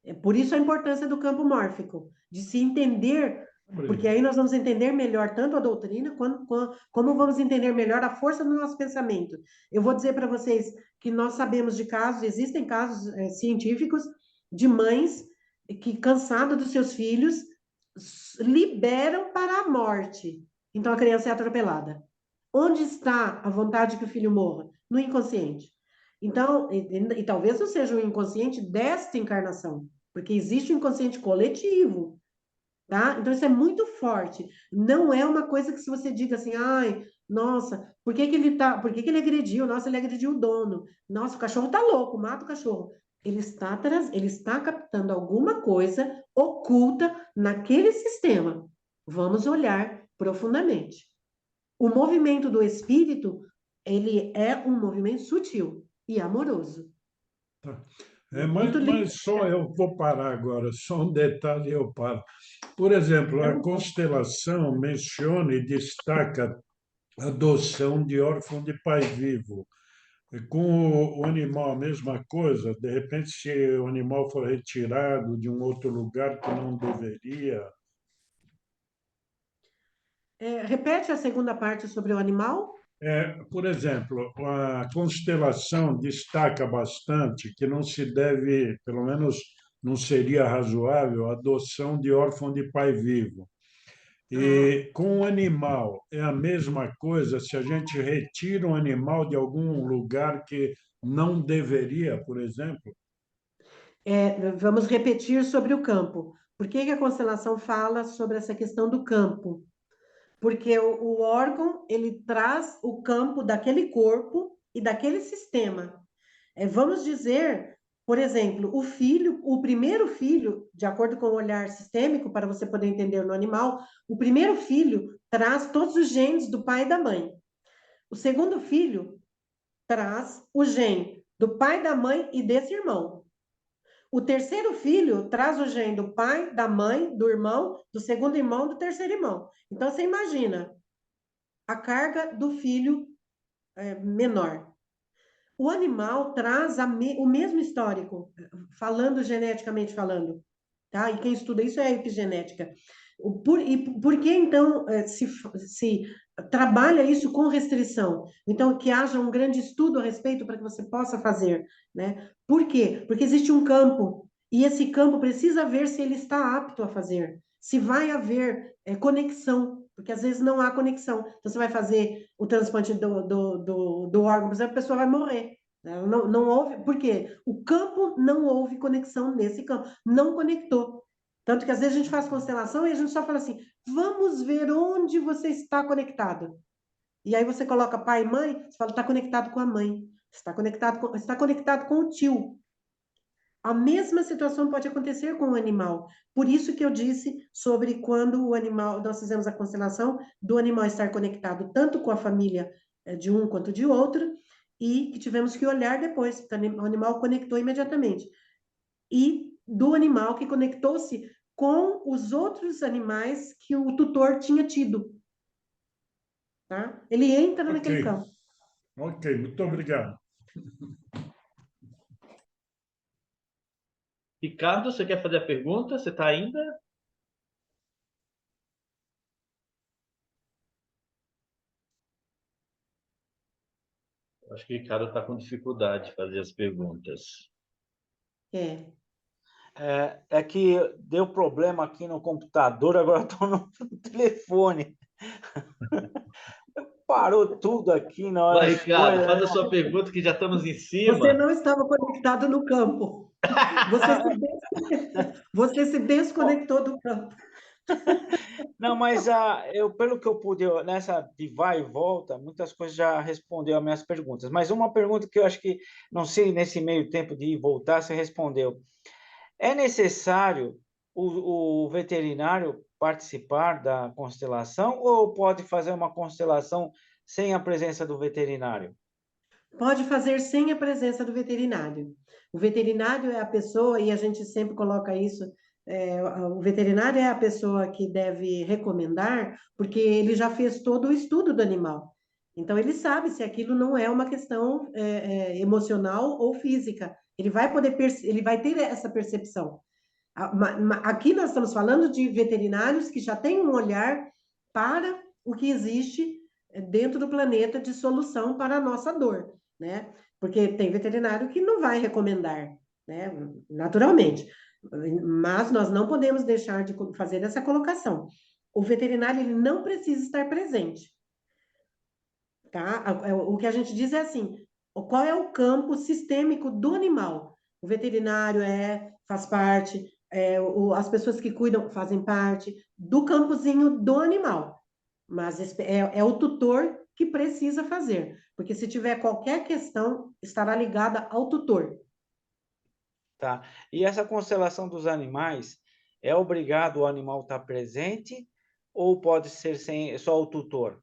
É por isso a importância do campo mórfico, de se entender, porque aí nós vamos entender melhor tanto a doutrina, como vamos entender melhor a força do nosso pensamento. Eu vou dizer para vocês que nós sabemos de casos, existem casos científicos de mães que, cansadas dos seus filhos, liberam para a morte. Então a criança é atropelada. Onde está a vontade que o filho morra? No inconsciente. Então, e talvez não seja o inconsciente desta encarnação, porque existe o inconsciente coletivo, tá? Então isso é muito forte. Não é uma coisa que se você diga assim, ai, nossa, por que que ele agrediu? Nossa, ele agrediu o dono. Nossa, o cachorro tá louco, mata o cachorro. Ele está captando alguma coisa oculta naquele sistema. Vamos olhar profundamente. O movimento do espírito, ele é um movimento sutil e amoroso. Mas só eu vou parar agora, só um detalhe e eu paro. Por exemplo, a constelação menciona e destaca a adoção de órfão de pai vivo. Com o animal, a mesma coisa. De repente, se o animal for retirado de um outro lugar que não deveria. Repete a segunda parte sobre o animal? Por exemplo, a constelação destaca bastante que não se deve, pelo menos não seria razoável, a adoção de órfão de pai vivo. E com o animal é a mesma coisa se a gente retira um animal de algum lugar que não deveria, por exemplo. Vamos repetir sobre o campo. Por que que a constelação fala sobre essa questão do campo? Porque o órgão, ele traz o campo daquele corpo e daquele sistema. Vamos dizer, por exemplo, o primeiro filho, de acordo com o olhar sistêmico, para você poder entender no animal, o primeiro filho traz todos os genes do pai e da mãe. O segundo filho traz o gene do pai, da mãe e desse irmão. O terceiro filho traz o gene do pai, da mãe, do irmão, do segundo irmão, do terceiro irmão. Então, você imagina a carga do filho menor. O animal traz o mesmo histórico, geneticamente falando, tá? E quem estuda isso é a epigenética. Por que, então, se trabalha isso com restrição? Então, que haja um grande estudo a respeito para que você possa fazer, né? Por quê? Porque existe um campo, e esse campo precisa ver se ele está apto a fazer, se vai haver conexão, porque às vezes não há conexão. Então, você vai fazer o transplante do órgão, por exemplo, a pessoa vai morrer. Não houve, por quê? O campo não houve conexão nesse campo, não conectou. Tanto que às vezes a gente faz constelação e a gente só fala assim: vamos ver onde você está conectado. E aí você coloca pai e mãe, você fala, está conectado com a mãe, está conectado com o tio. A mesma situação pode acontecer com o animal. Por isso que eu disse sobre quando o animal, nós fizemos a constelação do animal estar conectado tanto com a família de um quanto de outro, e que tivemos que olhar depois, porque o animal conectou imediatamente. E do animal que conectou-se com os outros animais que o tutor tinha tido. Tá? Ele entra naquele Ok, campo. ok, muito obrigado. Ricardo, você quer fazer a pergunta? Você está ainda? Acho que o Ricardo está com dificuldade de fazer as perguntas. É. É que deu problema aqui no computador, agora estou no telefone. Parou tudo aqui na hora. Vai, Ricardo, faz a sua pergunta que já estamos em Você cima. não estava conectado no campo. Você se desconectou do campo. Não, mas pelo que eu pude, nessa de vai e volta, muitas coisas já respondeu as minhas perguntas. Mas uma pergunta que eu acho que, não sei, nesse meio tempo de ir e voltar, você respondeu. É necessário o veterinário participar da constelação ou pode fazer uma constelação sem a presença do veterinário? Pode fazer sem a presença do veterinário. O veterinário é a pessoa, e a gente sempre coloca isso, o veterinário é a pessoa que deve recomendar, porque ele já fez todo o estudo do animal. Então, ele sabe se aquilo não é uma questão emocional ou física. Ele vai poder, ele vai ter essa percepção. Aqui nós estamos falando de veterinários que já têm um olhar para o que existe dentro do planeta de solução para a nossa dor, né? Porque tem veterinário que não vai recomendar, né? Naturalmente. Mas nós não podemos deixar de fazer essa colocação. O veterinário ele não precisa estar presente, tá? O que a gente diz é assim: qual é o campo sistêmico do animal? O veterinário faz parte, as pessoas que cuidam fazem parte do campozinho do animal, mas é o tutor que precisa fazer, porque se tiver qualquer questão, estará ligada ao tutor. Tá. E essa constelação dos animais, é obrigado o animal estar presente ou pode ser só o tutor?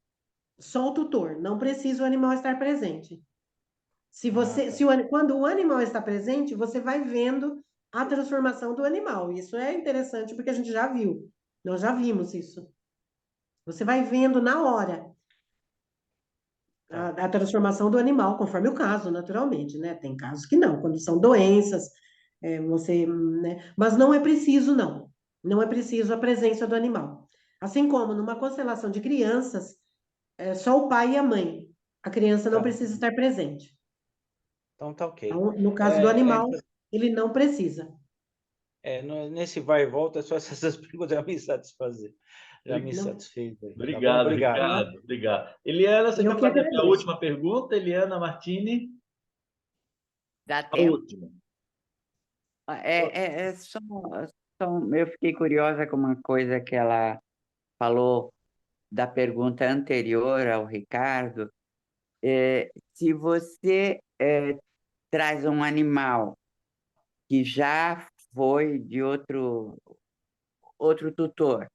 Só o tutor, não precisa o animal estar presente. Tá. Quando o animal está presente, você vai vendo a transformação do animal. Isso é interessante porque a gente já viu. Nós já vimos isso. Você vai vendo na hora a transformação do animal, conforme o caso, naturalmente, né? Tem casos que não, quando são doenças, né? Mas não é preciso, não. Não é preciso a presença do animal. Assim como numa constelação de crianças, é só o pai e a mãe. A criança não Tá. precisa estar presente. Então tá ok. Então, no caso do animal, ele não precisa. Nesse vai e volta, só essas perguntas já me satisfazer. Já me Não. satisfez. Tá bom? Obrigado, Obrigado. Ricardo. Obrigado. Eliana, você Eu quer que fazer a agradeço. última pergunta? Eliana Martini, Dá a tempo. última. Eu fiquei curiosa com uma coisa que ela falou da pergunta anterior ao Ricardo. Se você traz um animal que já foi de outro tutor,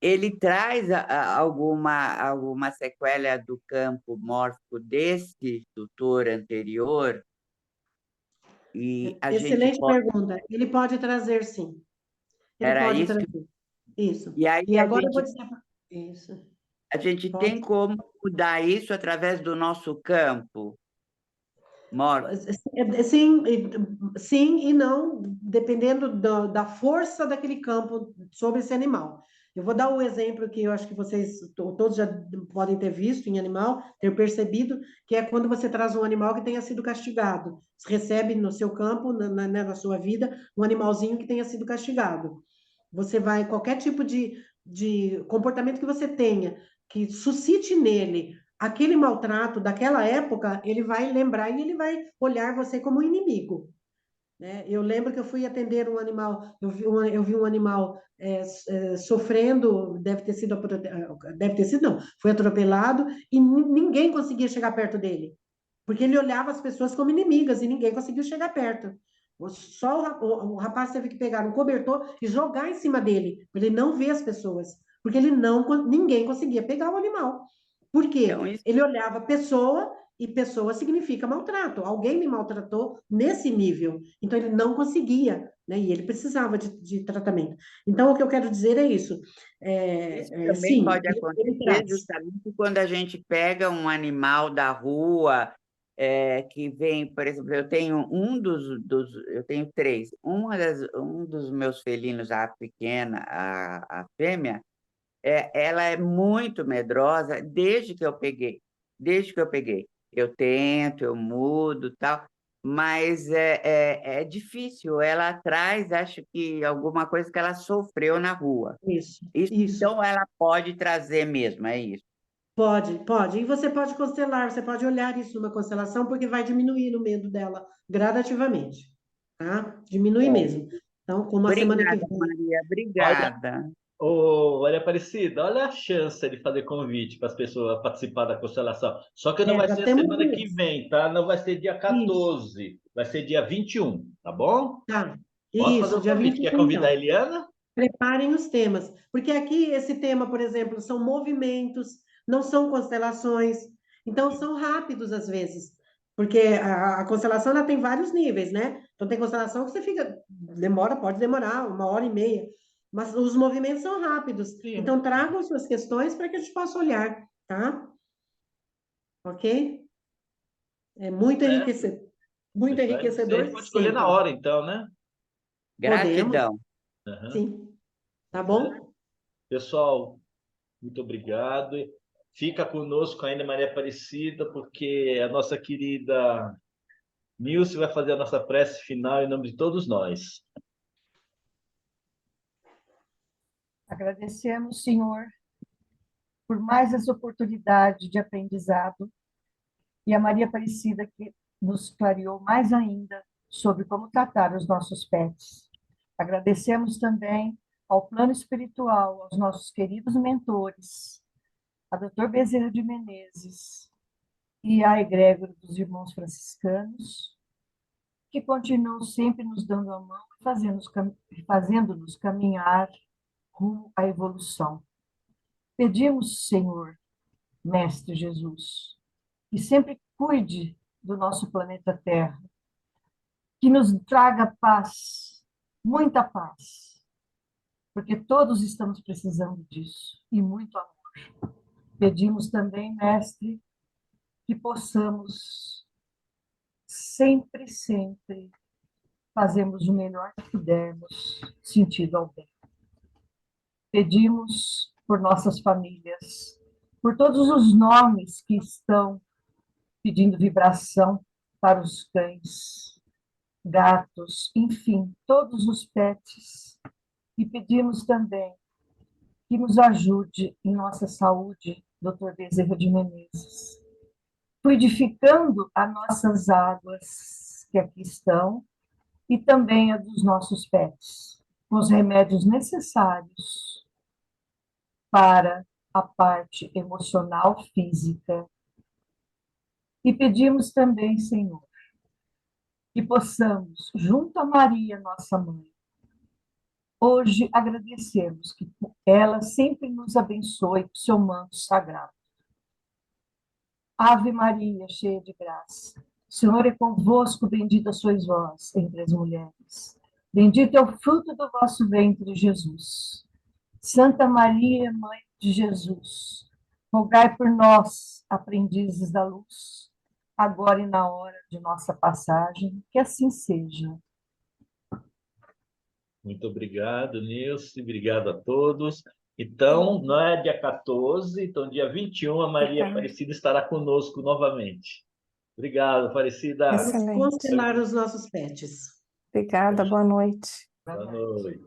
ele traz alguma sequela do campo mórfico desse tutor anterior? E a gente Excelente pode. pergunta. Ele pode trazer, sim. Ele Era pode isso. trazer. Isso. E aí E agora eu vou dizer. Isso. a gente Pode. tem como mudar isso através do nosso campo mórfico. Sim, sim e não, dependendo da força daquele campo sobre esse animal. Eu vou dar um exemplo que eu acho que vocês todos já podem ter visto em animal, ter percebido, que é quando você traz um animal que tenha sido castigado. Você recebe no seu campo, na sua vida, um animalzinho que tenha sido castigado. Você vai, qualquer tipo de comportamento que você tenha, que suscite nele aquele maltrato daquela época, ele vai lembrar e ele vai olhar você como um inimigo. Né? Eu lembro que eu fui atender um animal, eu vi um animal sofrendo, deve ter sido, não, foi atropelado e ninguém conseguia chegar perto dele, porque ele olhava as pessoas como inimigas e ninguém conseguiu chegar perto. Só o rapaz teve que pegar um cobertor e jogar em cima dele, para ele não ver as pessoas, porque ninguém conseguia pegar o animal. Por quê? Então, isso Ele olhava a pessoa, e pessoa significa maltrato. Alguém me maltratou nesse nível. Então, ele não conseguia, né? E ele precisava de tratamento. Então, o que eu quero dizer é isso. também Sim, pode ele acontecer traz. justamente quando a gente pega um animal da rua, que vem, por exemplo, eu tenho eu tenho três. Um dos meus felinos, a pequena, a fêmea, ela é muito medrosa desde que eu peguei. Desde que eu peguei. Eu tento, eu mudo, tal, mas é difícil. Ela traz, acho que alguma coisa que ela sofreu na rua. Isso, Isso, isso. então, ela pode trazer mesmo, é isso. Pode, pode. E você pode constelar, você pode olhar isso numa constelação, porque vai diminuir o medo dela gradativamente, tá? Diminui Bom, mesmo. Então, como a semana que obrigada, vem. Maria, Olha, obrigada. Maria Aparecida, olha a chance de fazer convite para as pessoas participar da constelação. Só que não vai Já ser temos semana que duas. vem, tá? Não vai ser dia Isso, 14, vai ser dia 21, tá bom? tá. Posso fazer Isso, o dia convite? Quer 21, convidar a então. Eliana? Preparem os temas, porque aqui esse tema, por exemplo, são movimentos, não são constelações, então são rápidos às vezes, porque a constelação ela tem vários níveis, né? Então tem constelação que você fica, pode demorar 1h30, mas os movimentos são rápidos. Sim. Então tragam suas questões para que a gente possa olhar, tá? Ok? É Certo. muito Então, a enriquecedor gente pode escolher na sempre. hora, então, né? Podemos, Gratidão. Aham. sim. Tá bom? Pessoal, muito obrigado. Fica conosco ainda, Maria Aparecida, porque a nossa querida Nilce vai fazer a nossa prece final em nome de todos nós. Agradecemos, Senhor, por mais essa oportunidade de aprendizado e a Maria Aparecida que nos clareou mais ainda sobre como tratar os nossos pets. Agradecemos também ao plano espiritual, aos nossos queridos mentores, a Dr. Bezerra de Menezes e a egrégora dos irmãos franciscanos, que continuam sempre nos dando a mão e fazendo-nos caminhar rumo à evolução. Pedimos, Senhor, Mestre Jesus, que sempre cuide do nosso planeta Terra, que nos traga paz, muita paz, porque todos estamos precisando disso, e muito amor. Pedimos também, Mestre, que possamos sempre, sempre fazermos o melhor que pudermos, sentido ao bem. Pedimos por nossas famílias, por todos os nomes que estão pedindo vibração para os cães, gatos, enfim, todos os pets. E pedimos também que nos ajude em nossa saúde, Dr. Bezerra de Menezes, fluidificando as nossas águas que aqui estão e também a dos nossos pets, com os remédios necessários para a parte emocional, física. E pedimos também, Senhor, que possamos, junto a Maria, nossa mãe, hoje agradecermos que ela sempre nos abençoe com seu manto sagrado. Ave Maria, cheia de graça, o Senhor é convosco, bendita sois vós entre as mulheres. Bendito é o fruto do vosso ventre, Jesus. Santa Maria, Mãe de Jesus, rogai por nós, aprendizes da luz, agora e na hora de nossa passagem, que assim seja. Muito obrigado, Nilce. Obrigado a todos. Então, não é dia 14, então dia 21 a Maria Aparecida estará conosco novamente. Obrigado, Aparecida. Vamos Excelente. constelar os nossos pets. Obrigada, boa noite. Boa noite.